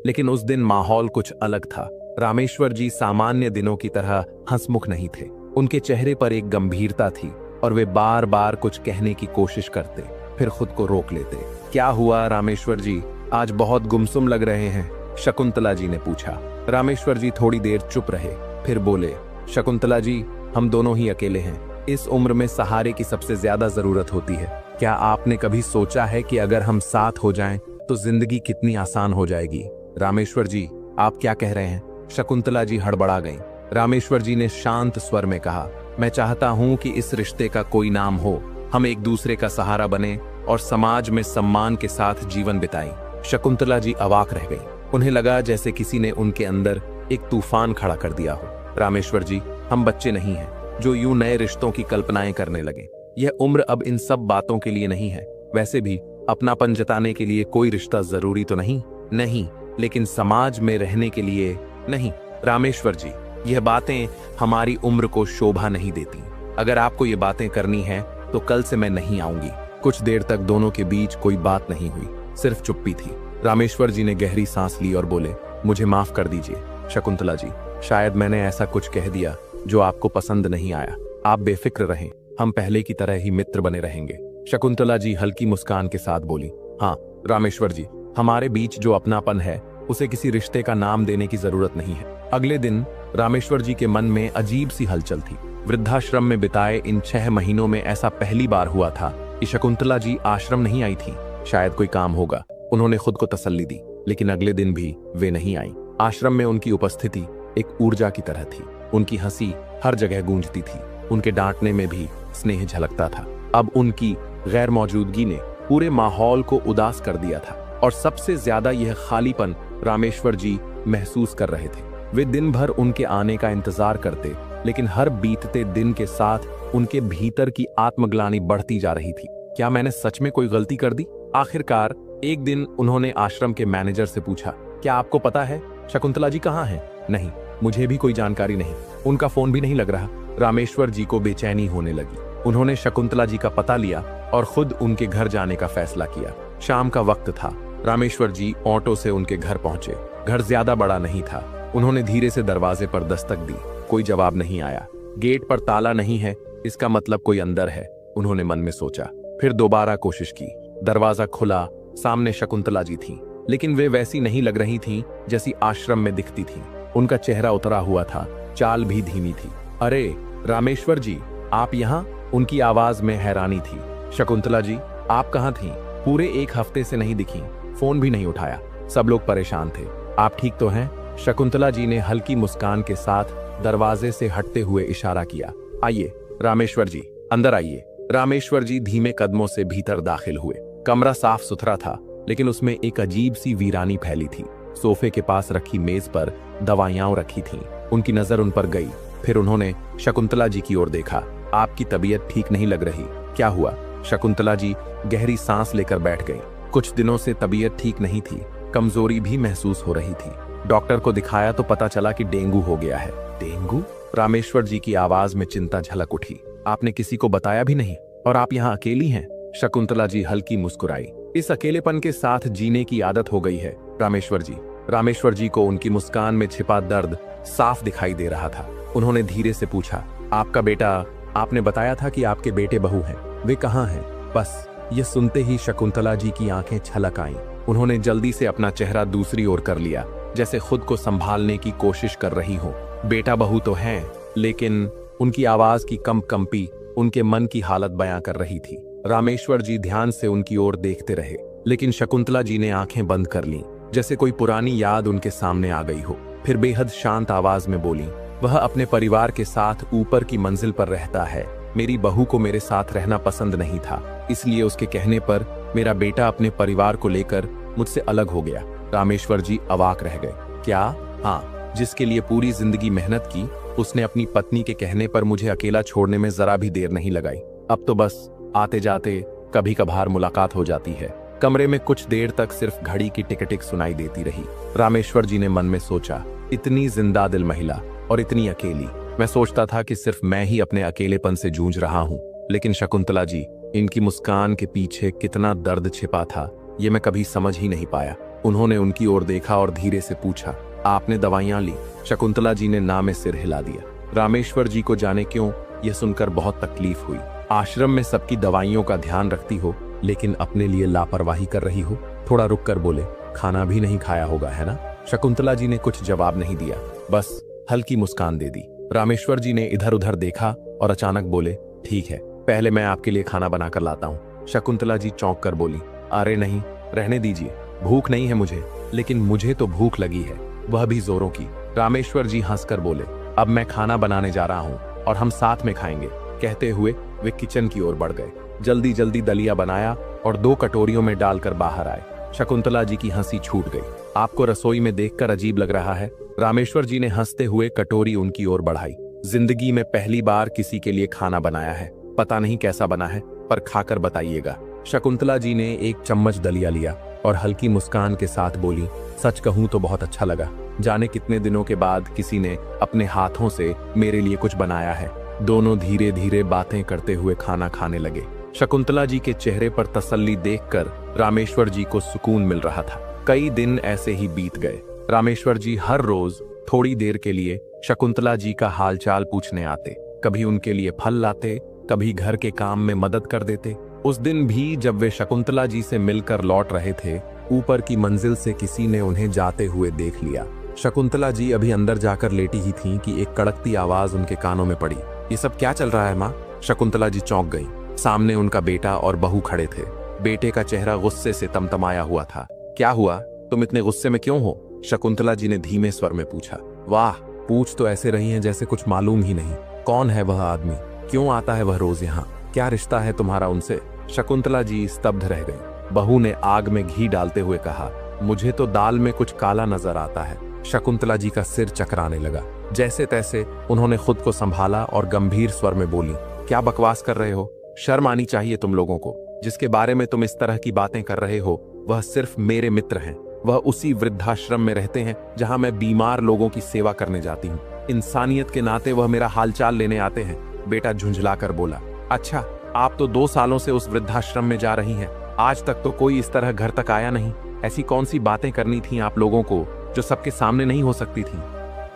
लेकिन उस दिन माहौल कुछ अलग था। रामेश्वर जी सामान्य दिनों की तरह हंसमुख नहीं थे। उनके चेहरे पर एक गंभीरता थी और वे बार बार कुछ कहने की कोशिश करते, फिर खुद को रोक लेते। क्या हुआ रामेश्वर जी, आज बहुत गुमसुम लग रहे हैं? शकुंतला जी ने पूछा। रामेश्वर जी थोड़ी देर चुप रहे, फिर बोले, शकुंतला जी, हम दोनों ही अकेले हैं। इस उम्र में सहारे की सबसे ज्यादा जरूरत होती है। क्या आपने कभी सोचा है कि अगर हम साथ हो जाएं तो जिंदगी कितनी आसान हो जाएगी? रामेश्वर जी, आप क्या कह रहे हैं? शकुंतला जी हड़बड़ा गईं। रामेश्वर जी ने शांत स्वर में कहा, मैं चाहता हूं कि इस रिश्ते का कोई नाम हो, हम एक दूसरे का सहारा बने और समाज में सम्मान के साथ जीवन बिताएं। शकुंतला जी अवाक रह गईं। उन्हें लगा जैसे किसी ने उनके अंदर एक तूफान खड़ा कर दिया हो। रामेश्वर जी, हम बच्चे नहीं हैं जो यूं नए रिश्तों की कल्पनाएं करने लगे। यह उम्र अब इन सब बातों के लिए नहीं है। वैसे भी अपनापन जताने के लिए कोई रिश्ता जरूरी तो नहीं, लेकिन समाज में रहने के लिए नहीं। रामेश्वर जी, यह बातें हमारी उम्र को शोभा नहीं देती। अगर आपको ये बातें करनी है तो कल से मैं नहीं आऊंगी। कुछ देर तक दोनों के बीच कोई बात नहीं हुई, सिर्फ चुप्पी थी। रामेश्वर जी ने गहरी सांस ली और बोले, मुझे माफ कर दीजिए शकुंतला जी, शायद मैंने ऐसा कुछ कह दिया जो आपको पसंद नहीं आया। आप बेफिक्र रहें, हम पहले की तरह ही मित्र बने रहेंगे। शकुंतला जी हल्की मुस्कान के साथ बोली, हाँ रामेश्वर जी, हमारे बीच जो अपनापन है उसे किसी रिश्ते का नाम देने की जरूरत नहीं है। अगले दिन रामेश्वर जी के मन में अजीब सी हलचल थी। वृद्धाश्रम में बिताए इन 6 महीनों में ऐसा पहली बार हुआ था कि शकुंतला जी आश्रम नहीं आई थी। शायद कोई काम होगा, उन्होंने खुद को तसल्ली दी। लेकिन अगले दिन भी वे नहीं आई। आश्रम में उनकी उपस्थिति एक ऊर्जा की तरह थी। उनकी हंसी हर जगह गूंजती थी, उनके डांटने में भी स्नेह झलकता था। अब उनकी गैर मौजूदगी ने पूरे माहौल को उदास कर दिया था और सबसे ज्यादा यह खालीपन रामेश्वर जी महसूस कर रहे थे। वे दिन भर उनके आने का इंतजार करते, लेकिन हर बीतते दिन के साथ उनके भीतर की आत्मग्लानि बढ़ती जा रही थी। क्या मैंने सच में कोई गलती कर दी? आखिरकार एक दिन उन्होंने आश्रम के मैनेजर से पूछा, क्या आपको पता है शकुंतला जी कहाँ हैं? नहीं, मुझे भी कोई जानकारी नहीं, उनका फोन भी नहीं लग रहा। रामेश्वर जी को बेचैनी होने लगी। उन्होंने शकुंतला जी का पता लिया और खुद उनके घर जाने का फैसला किया। शाम का वक्त था। रामेश्वर जी ऑटो से उनके घर पहुंचे। घर ज्यादा बड़ा नहीं था। उन्होंने धीरे से दरवाजे पर दस्तक दी। कोई जवाब नहीं आया। गेट पर ताला नहीं है, इसका मतलब कोई अंदर है, उन्होंने मन में सोचा। फिर दोबारा कोशिश की। दरवाजा खुला, सामने शकुंतला जी थीं, लेकिन वे वैसी नहीं लग रही थीं जैसी आश्रम में दिखती थीं। उनका चेहरा उतरा हुआ था, चाल भी धीमी थी। अरे रामेश्वर जी, आप यहाँ? उनकी आवाज में हैरानी थी। शकुंतला जी, आप कहाँ थीं? पूरे 1 हफ्ते से नहीं दिखी, फोन भी नहीं उठाया। सब लोग परेशान थे। आप ठीक तो हैं? शकुंतला जी ने हल्की मुस्कान के साथ दरवाजे से हटते हुए इशारा किया। आइए रामेश्वर जी, अंदर आइए। रामेश्वर जी धीमे कदमों से भीतर दाखिल हुए। कमरा साफ सुथरा था, लेकिन उसमें एक अजीब सी वीरानी फैली थी। सोफे के पास रखी मेज पर दवाइयां रखी थीं। उनकी नजर उन पर गई, फिर उन्होंने शकुंतला जी की ओर देखा। आपकी तबीयत ठीक नहीं लग रही, क्या हुआ? शकुंतला जी गहरी सांस लेकर बैठ गईं। कुछ दिनों से तबीयत ठीक नहीं थी, कमजोरी भी महसूस हो रही थी। डॉक्टर को दिखाया तो पता चला कि डेंगू हो गया है। डेंगू? रामेश्वर जी की आवाज में चिंता झलक उठी। आपने किसी को बताया भी नहीं और आप यहाँ अकेली हैं? शकुंतला जी हल्की मुस्कुराई। इस अकेलेपन के साथ जीने की आदत हो गई है रामेश्वर जी। रामेश्वर जी को उनकी मुस्कान में छिपा दर्द साफ दिखाई दे रहा था। उन्होंने धीरे से पूछा, आपका बेटा? आपने बताया था कि आपके बेटे बहू हैं, वे कहाँ हैं? बस ये सुनते ही शकुंतला जी की आंखें छलक आईं। उन्होंने जल्दी से अपना चेहरा दूसरी ओर कर लिया, जैसे खुद को संभालने की कोशिश कर रही हो। बेटा बहू तो हैं, लेकिन उनकी आवाज की कंपी उनके मन की हालत बयां कर रही थी। रामेश्वर जी ध्यान से उनकी ओर देखते रहे, लेकिन शकुंतला जी ने आंखें बंद कर लीं, जैसे कोई पुरानी याद उनके सामने आ गई हो। फिर बेहद शांत आवाज में बोली, वह अपने परिवार के साथ ऊपर की मंजिल पर रहता है। मेरी बहू को मेरे साथ रहना पसंद नहीं था, इसलिए उसके कहने पर मेरा बेटा अपने परिवार को लेकर मुझसे अलग हो गया। रामेश्वर जी अवाक रह गए। क्या? हाँ, जिसके लिए पूरी जिंदगी मेहनत की, उसने अपनी पत्नी के कहने पर मुझे अकेला छोड़ने में जरा भी देर नहीं लगाई। अब तो बस आते जाते कभी कभार मुलाकात हो जाती है। कमरे में कुछ देर तक सिर्फ घड़ी की टिक-टिक सुनाई देती रही। रामेश्वर जी ने मन में सोचा, इतनी जिंदा दिल महिला और इतनी अकेली। मैं सोचता था कि सिर्फ मैं ही अपने अकेलेपन से जूझ रहा हूँ, लेकिन शकुंतला जी, इनकी मुस्कान के पीछे कितना दर्द छिपा था, ये मैं कभी समझ ही नहीं पाया। उन्होंने उनकी ओर देखा और धीरे से पूछा, आपने दवाइयां ली? शकुंतला जी ने ना में सिर हिला दिया। रामेश्वर जी को जाने क्यों यह सुनकर बहुत तकलीफ हुई। आश्रम में सबकी दवाइयों का ध्यान रखती हो, लेकिन अपने लिए लापरवाही कर रही हो। थोड़ा रुक कर बोले, खाना भी नहीं खाया होगा, है ना? शकुंतला जी ने कुछ जवाब नहीं दिया, बस हल्की मुस्कान दे दी। रामेश्वर जी ने इधर उधर देखा और अचानक बोले, ठीक है, पहले मैं आपके लिए खाना बनाकर लाता हूँ। शकुंतला जी चौंक कर बोली, अरे नहीं, रहने दीजिए, भूख नहीं है मुझे। लेकिन मुझे तो भूख लगी है, वह भी जोरों की। रामेश्वर जी हंसकर बोले, अब मैं खाना बनाने जा रहा हूँ और हम साथ में खाएंगे। कहते हुए वे किचन की ओर बढ़ गए। जल्दी जल्दी दलिया बनाया और 2 कटोरियों में डालकर बाहर आए। शकुंतला जी की हंसी छूट गई। आपको रसोई में देखकर अजीब लग रहा है? रामेश्वर जी ने हंसते हुए कटोरी उनकी ओर बढ़ाई। जिंदगी में पहली बार किसी के लिए खाना बनाया है, पता नहीं कैसा बना है, पर खाकर बताइएगा। शकुंतला जी ने एक चम्मच दलिया लिया और हल्की मुस्कान के साथ बोली, सच कहूं तो बहुत अच्छा लगा। जाने कितने दिनों के बाद किसी ने अपने हाथों से मेरे लिए कुछ बनाया है। दोनों धीरे धीरे बातें करते हुए खाना खाने लगे। शकुंतला जी के चेहरे पर तसल्ली देखकर रामेश्वर जी को सुकून मिल रहा था। कई दिन ऐसे ही बीत गए। रामेश्वर जी हर रोज थोड़ी देर के लिए शकुंतला जी का हालचाल पूछने आते। कभी उनके लिए फल लाते, कभी घर के काम में मदद कर देते। उस दिन भी जब वे शकुंतला जी से मिलकर लौट रहे थे, ऊपर की मंजिल से किसी ने उन्हें जाते हुए देख लिया। शकुंतला जी अभी अंदर जाकर लेटी ही थीं कि एक कड़कती आवाज उनके कानों में पड़ी। ये सब क्या चल रहा है माँ? शकुंतला जी चौंक गई। सामने उनका बेटा और बहू खड़े थे। बेटे का चेहरा गुस्से से तमतमाया हुआ था। क्या हुआ, तुम इतने गुस्से में क्यों हो? शकुंतला जी ने धीमे स्वर में पूछा। वाह, पूछ तो ऐसे रही हैं जैसे कुछ मालूम ही नहीं। कौन है वह आदमी? क्यों आता है वह रोज यहाँ? क्या रिश्ता है तुम्हारा उनसे? शकुंतला जी स्तब्ध रह गई। बहू ने आग में घी डालते हुए कहा, मुझे तो दाल में कुछ काला नजर आता है। शकुंतला जी का सिर चकराने लगा। जैसे तैसे उन्होंने खुद को संभाला और गंभीर स्वर में बोली, क्या बकवास कर रहे हो? शर्म आनी चाहिए तुम लोगों को। जिसके बारे में तुम इस तरह की बातें कर रहे हो, वह सिर्फ मेरे मित्र हैं। वह उसी वृद्धाश्रम में रहते हैं जहां मैं बीमार लोगों की सेवा करने जाती हूँ। इंसानियत के नाते वह मेरा हालचाल लेने आते हैं। बेटा झुंझलाकर बोला, अच्छा, आप तो 2 सालों से उस वृद्धाश्रम में जा रही हैं। आज तक तो कोई इस तरह घर तक आया नहीं। ऐसी कौन सी बातें करनी थी आप लोगों को जो सबके सामने नहीं हो सकती थी?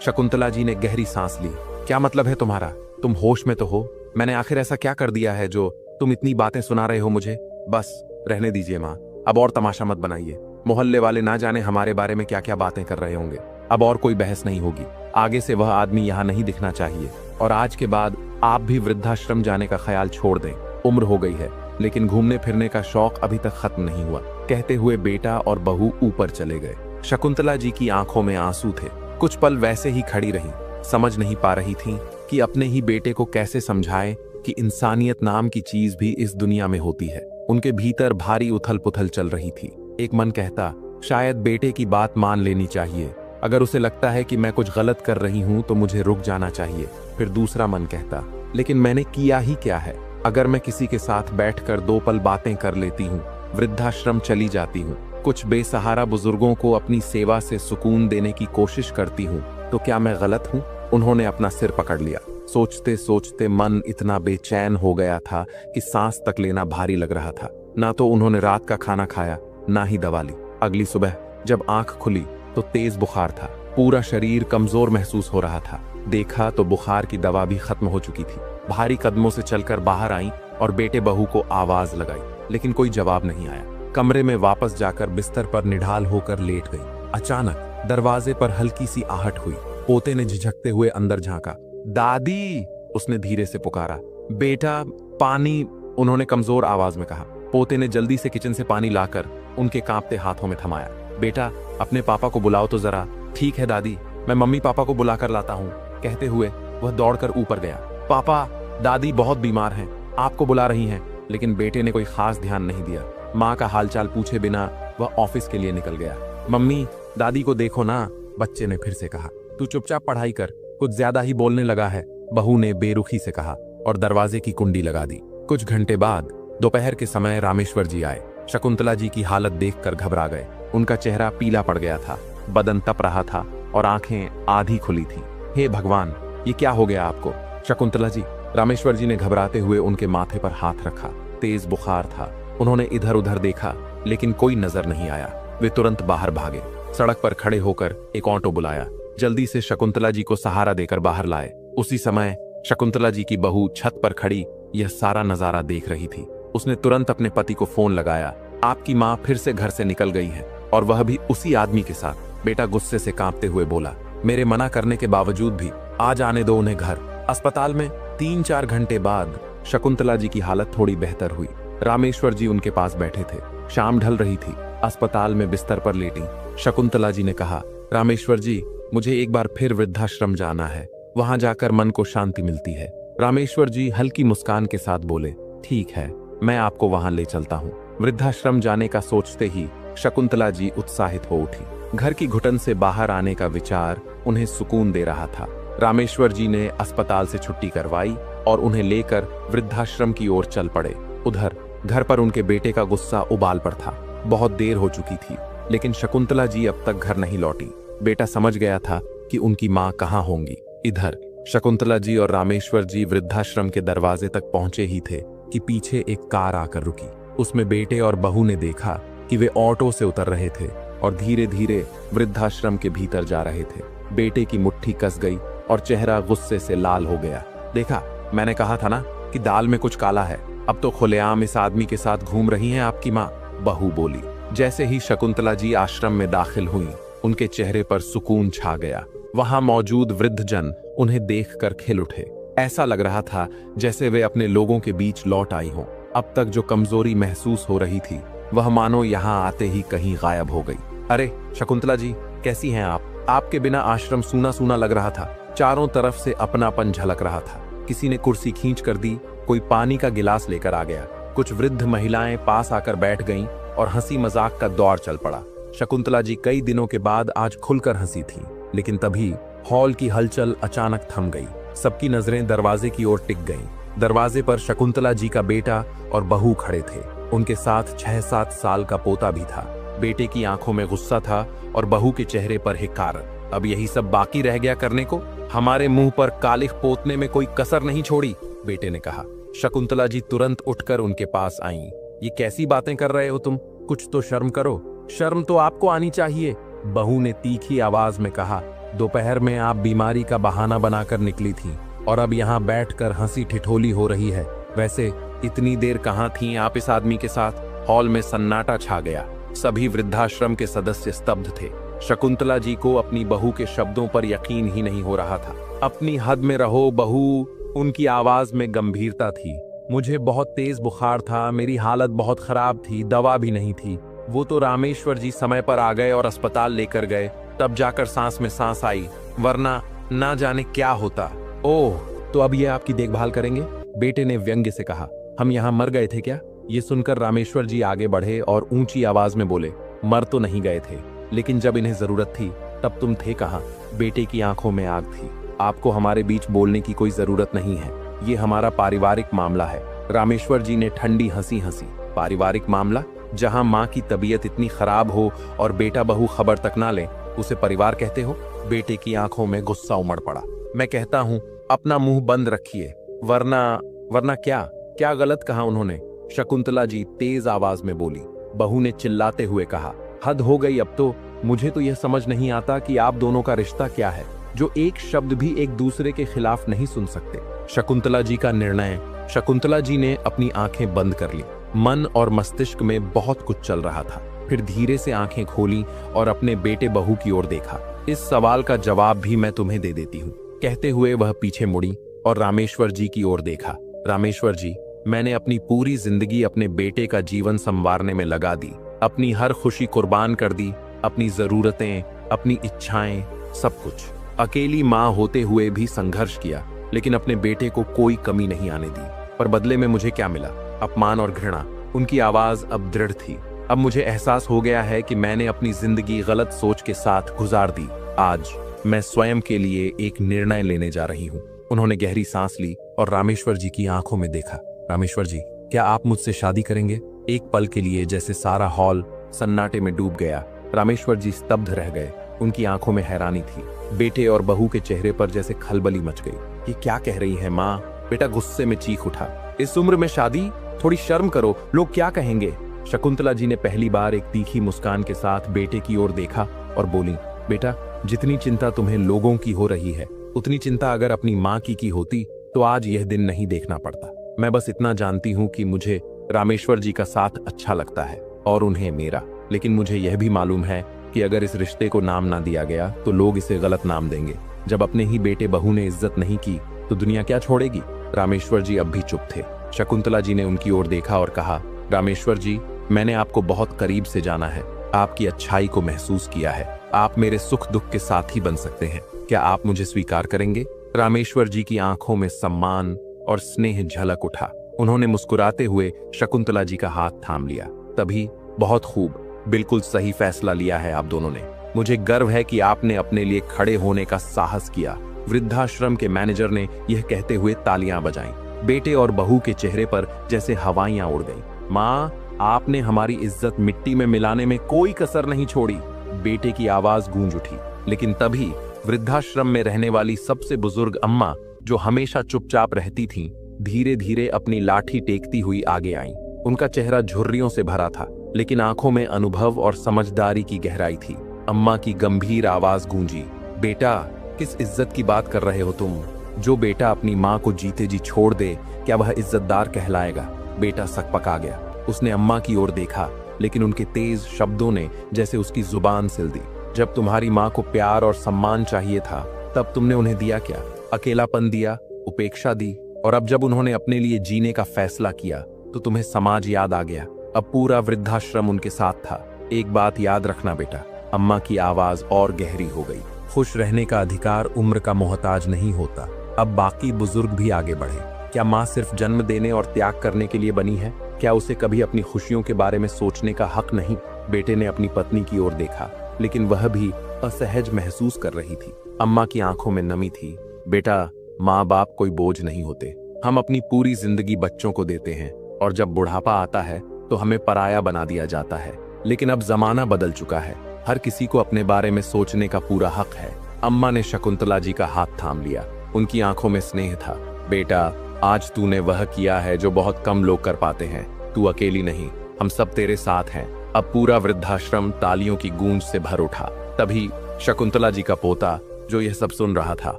शकुंतला जी ने गहरी सांस ली। क्या मतलब है तुम्हारा? तुम होश में तो हो? मैंने आखिर ऐसा क्या कर दिया है जो तुम इतनी बातें सुना रहे हो मुझे? बस रहने दीजिए माँ, अब और तमाशा मत बनाइए। मोहल्ले वाले ना जाने हमारे बारे में क्या क्या बातें कर रहे होंगे। अब और कोई बहस नहीं होगी। आगे से वह आदमी यहाँ नहीं दिखना चाहिए। और आज के बाद आप भी वृद्धाश्रम जाने का ख्याल छोड़ दें। उम्र हो गई है, लेकिन घूमने फिरने का शौक अभी तक खत्म नहीं हुआ। कहते हुए बेटा और बहू ऊपर चले गए। शकुंतला जी की आंखों में आंसू थे। कुछ पल वैसे ही खड़ी रही। समझ नहीं पा रही थी कि अपने ही बेटे को कैसे समझाए कि इंसानियत नाम की चीज भी इस दुनिया में होती है। उनके भीतर भारी उथल पुथल चल रही थी। एक मन कहता, शायद बेटे की बात मान लेनी चाहिए। अगर उसे लगता है कि मैं कुछ गलत कर रही हूं तो मुझे रुक जाना चाहिए। फिर दूसरा मन कहता, लेकिन मैंने किया ही क्या है? अगर मैं किसी के साथ बैठकर 2 पल बातें कर लेती हूँ, वृद्धाश्रम चली जाती हूँ, कुछ बेसहारा बुजुर्गों को अपनी सेवा से सुकून देने की कोशिश करती हूँ, तो क्या मैं गलत हूँ? उन्होंने अपना सिर पकड़ लिया। सोचते सोचते मन इतना बेचैन हो गया था कि सांस तक लेना भारी लग रहा था। ना तो उन्होंने रात का खाना खाया, ना ही दवा ली। अगली सुबह जब आंख खुली तो तेज बुखार था। पूरा शरीर कमजोर महसूस हो रहा था। देखा तो बुखार की दवा भी खत्म हो चुकी थी। भारी कदमों से चलकर बाहर आई और बेटे बहू को आवाज लगाई। लेकिन कोई जवाब नहीं आया। कमरे में वापस जाकर बिस्तर पर निढाल होकर लेट गई। अचानक दरवाजे पर हल्की सी आहट हुई। पोते ने झिझकते हुए अंदर झांका। दादी, उसने धीरे से पुकारा। बेटा, पानी, उन्होंने कमजोर आवाज में कहा। पोते ने जल्दी से किचन से पानी लाकर उनके कांपते हाथों में थमाया। बेटा, अपने पापा को बुलाओ तो जरा। ठीक है दादी, मैं मम्मी पापा को बुलाकर लाता हूँ, कहते हुए वह दौड़कर ऊपर गया। पापा, दादी बहुत बीमार हैं, आपको बुला रही हैं। लेकिन बेटे ने कोई खास ध्यान नहीं दिया। माँ का हालचाल पूछे बिना वह ऑफिस के लिए निकल गया। मम्मी, दादी को देखो ना, बच्चे ने फिर से कहा। तू चुपचाप पढ़ाई कर, कुछ ज्यादा ही बोलने लगा है, बहू ने बेरुखी से कहा और दरवाजे की कुंडी लगा दी। कुछ घंटे बाद दोपहर के समय रामेश्वर जी आए। शकुंतला जी की हालत देखकर घबरा गए। उनका चेहरा पीला पड़ गया था, बदन तप रहा था और आंखें आधी खुली थीं। हे भगवान, ये क्या हो गया आपको? शकुंतला जी, रामेश्वर जी ने घबराते हुए उनके माथे पर हाथ रखा। तेज बुखार था। उन्होंने इधर उधर देखा, लेकिन कोई नजर नहीं आया। वे तुरंत बाहर भागे। सड़क पर खड़े होकर एक ऑटो बुलाया। जल्दी से शकुंतला जी को सहारा देकर बाहर लाए। उसी समय शकुंतला जी की बहू छत पर खड़ी यह सारा नजारा देख रही थी। उसने तुरंत अपने पति को फोन लगाया। आपकी माँ फिर से घर से निकल गई है, और वह भी उसी आदमी के साथ। बेटा गुस्से से कांपते हुए बोला, मेरे मना करने के बावजूद भी आज आने दो उन्हें घर। अस्पताल में 3-4 घंटे बाद शकुंतला जी की हालत थोड़ी बेहतर हुई। रामेश्वर जी उनके पास बैठे थे। शाम ढल रही थी। अस्पताल में बिस्तर पर लेटी शकुंतला जी ने कहा, रामेश्वर जी, मुझे एक बार फिर वृद्धाश्रम जाना है, वहां जाकर मन को शांति मिलती है। रामेश्वर जी हल्की मुस्कान के साथ बोले, ठीक है, मैं आपको वहां ले चलता हूँ। वृद्धाश्रम जाने का सोचते ही शकुंतला जी उत्साहित हो उठी। घर की घुटन से बाहर आने का विचार उन्हें सुकून दे रहा था। रामेश्वर जी ने अस्पताल से छुट्टी करवाई और उन्हें लेकर वृद्धाश्रम की ओर चल पड़े। उधर घर पर उनके बेटे का गुस्सा उबाल पर था। बहुत देर हो चुकी थी, लेकिन शकुंतला जी अब तक घर नहीं लौटी। बेटा समझ गया था कि उनकी माँ कहाँ होंगी। इधर शकुंतला जी और रामेश्वर जी वृद्धाश्रम के दरवाजे तक पहुंचे ही थे कि पीछे एक कार आकर रुकी। उसमें बेटे और बहू ने देखा कि वे ऑटो से उतर रहे थे और धीरे धीरे वृद्धाश्रम के भीतर जा रहे थे। बेटे की मुट्ठी कस गई और चेहरा गुस्से से लाल हो गया। देखा, मैंने कहा था ना कि दाल में कुछ काला है। अब तो खुलेआम इस आदमी के साथ घूम रही हैं आपकी माँ, बहू बोली। जैसे ही शकुंतला जी आश्रम में दाखिल हुई, उनके चेहरे पर सुकून छा गया। वहां मौजूद वृद्धजन उन्हें देखकर खिल उठे। ऐसा लग रहा था जैसे वे अपने लोगों के बीच लौट आई हों। अब तक जो कमजोरी महसूस हो रही थी, वह मानो यहाँ आते ही कहीं गायब हो गई। अरे शकुंतला जी, कैसी हैं आप? आपके बिना आश्रम सूना सूना लग रहा था। चारों तरफ से अपनापन झलक रहा था। किसी ने कुर्सी खींच कर दी, कोई पानी का गिलास लेकर आ गया। कुछ वृद्ध महिलाएं पास आकर बैठ गईं और हंसी मजाक का दौर चल पड़ा। शकुंतला जी कई दिनों के बाद आज खुलकर हंसी थी, लेकिन तभी हॉल की हलचल अचानक थम गई। सबकी नजरें दरवाजे की ओर टिक गईं। दरवाजे पर शकुंतला जी का बेटा और बहू खड़े थे। उनके साथ 6-7 साल का पोता भी था। बेटे की आंखों में गुस्सा था और बहू के चेहरे पर हिकारत। अब यही सब बाकी रह गया करने को? हमारे मुंह पर कालिख पोतने में कोई कसर नहीं छोड़ी, बेटे ने कहा। शकुंतला जी तुरंत उठकर उनके पास आईं। ये कैसी बातें कर रहे हो तुम? कुछ तो शर्म करो। शर्म तो आपको आनी चाहिए, बहू ने तीखी आवाज में कहा। दोपहर में आप बीमारी का बहाना बनाकर निकली थी और अब यहाँ बैठकर हंसी ठिठोली हो रही है। वैसे इतनी देर कहाँ थी आप इस आदमी के साथ? हॉल में सन्नाटा छा गया। सभी वृद्धाश्रम के सदस्य स्तब्ध थे। शकुंतला जी को अपनी बहू के शब्दों पर यकीन ही नहीं हो रहा था। अपनी हद में रहो बहू, उनकी आवाज में गंभीरता थी। मुझे बहुत तेज बुखार था, मेरी हालत बहुत खराब थी, दवा भी नहीं थी। वो तो रामेश्वर जी समय पर आ गए और अस्पताल लेकर गए, तब जाकर सांस में सांस आई, वरना ना जाने क्या होता। ओह, तो अब ये आपकी देखभाल करेंगे? बेटे ने व्यंग्य से कहा। हम यहाँ मर गए थे क्या? ये सुनकर रामेश्वर जी आगे बढ़े और ऊंची आवाज में बोले, मर तो नहीं गए थे, लेकिन जब इन्हें जरूरत थी तब तुम थे कहाँ? बेटे की आंखों में आग थी। आपको हमारे बीच बोलने की कोई जरूरत नहीं है, ये हमारा पारिवारिक मामला है। रामेश्वर जी ने ठंडी हंसी हंसी। पारिवारिक मामला? जहां माँ की तबीयत इतनी खराब हो और बेटा बहू खबर तक ना ले, उसे परिवार कहते हो? बेटे की आंखों में गुस्सा उमड़ पड़ा। मैं कहता हूँ अपना मुंह बंद रखिए, वरना क्या गलत कहा उन्होंने? शकुंतला जी तेज आवाज में बोली। बहू ने चिल्लाते हुए कहा, हद हो गई अब तो। मुझे तो यह समझ नहीं आता कि आप दोनों का रिश्ता क्या है, जो एक शब्द भी एक दूसरे के खिलाफ नहीं सुन सकते। शकुंतला जी का निर्णय। शकुंतला जी ने अपनी आंखें बंद कर ली। मन और मस्तिष्क में बहुत कुछ चल रहा था। फिर धीरे से आंखें खोली और अपने बेटे बहू की ओर देखा। इस सवाल का जवाब भी मैं तुम्हें दे देती हूँ, कहते हुए वह पीछे मुड़ी और रामेश्वर जी की ओर देखा। रामेश्वर जी, मैंने अपनी पूरी जिंदगी अपने बेटे का जीवन संवारने में लगा दी, अपनी हर खुशी कुर्बान कर दी, अपनी जरूरतें, अपनी इच्छाएं, सब कुछ। अकेली माँ होते हुए भी संघर्ष किया, लेकिन अपने बेटे को कोई कमी नहीं आने दी। पर बदले में मुझे क्या मिला? अपमान और घृणा। उनकी आवाज अब दृढ़ थी। अब मुझे एहसास हो गया है कि मैंने अपनी जिंदगी गलत सोच के साथ गुजार दी। आज मैं स्वयं के लिए एक निर्णय लेने जा रही हूँ। उन्होंने गहरी सांस ली और रामेश्वर जी की आंखों में देखा। रामेश्वर जी, क्या आप मुझसे शादी करेंगे? एक पल के लिए जैसे सारा हॉल सन्नाटे में डूब गया। रामेश्वर जी स्तब्ध रह गए। उनकी आंखों में हैरानी थी। बेटे और बहू के चेहरे पर जैसे खलबली मच गई। ये क्या कह रही है माँ? बेटा गुस्से में चीख उठा। इस उम्र में शादी? थोड़ी शर्म करो, लोग क्या कहेंगे? शकुंतला जी ने पहली बार एक तीखी मुस्कान के साथ बेटे की ओर देखा और बोली, बेटा, जितनी चिंता तुम्हें लोगों की हो रही है, उतनी चिंता अगर अपनी माँ की होती तो आज यह दिन नहीं देखना पड़ता। मैं बस इतना जानती हूँ कि मुझे रामेश्वर जी का साथ अच्छा लगता है और उन्हें मेरा। लेकिन मुझे यह भी मालूम है कि अगर इस रिश्ते को नाम ना दिया गया तो लोग इसे गलत नाम देंगे। जब अपने ही बेटे बहू ने इज्जत नहीं की तो दुनिया क्या छोड़ेगी? रामेश्वर जी अब भी चुप थे। शकुंतला जी ने उनकी ओर देखा और कहा, रामेश्वर जी, मैंने आपको बहुत करीब से जाना है, आपकी अच्छाई को महसूस किया है। आप मेरे सुख दुख के साथी बन सकते हैं। क्या आप मुझे स्वीकार करेंगे? रामेश्वर जी की आंखों में सम्मान और स्नेह झलक उठा। उन्होंने मुस्कुराते हुए शकुंतला जी का हाथ थाम लिया। तभी, बहुत खूब, बिल्कुल सही फैसला लिया है आप दोनों ने। मुझे गर्व है कि आपने अपने लिए खड़े होने का साहस किया। वृद्धाश्रम के मैनेजर ने यह कहते हुए तालियां बजाईं। बेटे और बहू के चेहरे पर जैसे हवाइयां उड़ गईं। माँ, आपने हमारी इज्जत मिट्टी में मिलाने में कोई कसर नहीं छोड़ी। बेटे की आवाज गूंज उठी। लेकिन तभी वृद्धाश्रम में रहने वाली सबसे बुजुर्ग अम्मा, जो हमेशा चुपचाप रहती थीं, धीरे धीरे अपनी लाठी टेकती हुई आगे आईं। उनका चेहरा झुर्रियों से भरा था, लेकिन आंखों में अनुभव और समझदारी की गहराई थी। अम्मा की गंभीर आवाज गूंजी, बेटा, किस इज्जत की बात कर रहे हो तुम? जो बेटा अपनी माँ को जीते जी छोड़ दे, क्या वह इज्जतदार कहलाएगा? बेटा सकपका गया। उसने अम्मा की ओर देखा, लेकिन उनके तेज शब्दों ने जैसे उसकी जुबान सिल दी। जब तुम्हारी माँ को प्यार और सम्मान चाहिए था, तब तुमने उन्हें दिया क्या? अकेलापन दिया, उपेक्षा दी। और अब जब उन्होंने अपने लिए जीने का फैसला किया तो तुम्हें समाज याद आ गया। अब पूरा वृद्धाश्रम उनके साथ था। एक बात याद रखना बेटा। अम्मा की आवाज और गहरी हो गई। खुश रहने का अधिकार उम्र का मोहताज नहीं होता। अब बाकी बुजुर्ग भी आगे बढ़े। क्या माँ सिर्फ जन्म देने और त्याग करने के लिए बनी है? क्या उसे कभी अपनी खुशियों के बारे में सोचने का हक नहीं? बेटे ने अपनी पत्नी की ओर देखा, लेकिन वह भी असहज महसूस कर रही थी। अम्मा की आंखों में नमी थी। बेटा, माँ बाप कोई बोझ नहीं होते। हम अपनी पूरी जिंदगी बच्चों को देते हैं और जब बुढ़ापा आता है तो हमें पराया बना दिया जाता है। लेकिन अब जमाना बदल चुका है। हर किसी को अपने बारे में सोचने का पूरा हक है। अम्मा ने शकुंतला जी का हाथ थाम लिया। उनकी आंखों में स्नेह था। बेटा, आज तूने वह किया है जो बहुत कम लोग कर पाते हैं। तू अकेली नहीं, हम सब तेरे साथ हैं। अब पूरा वृद्धाश्रम तालियों की गूंज से भर उठा। तभी शकुंतला जी का पोता, जो यह सब सुन रहा था,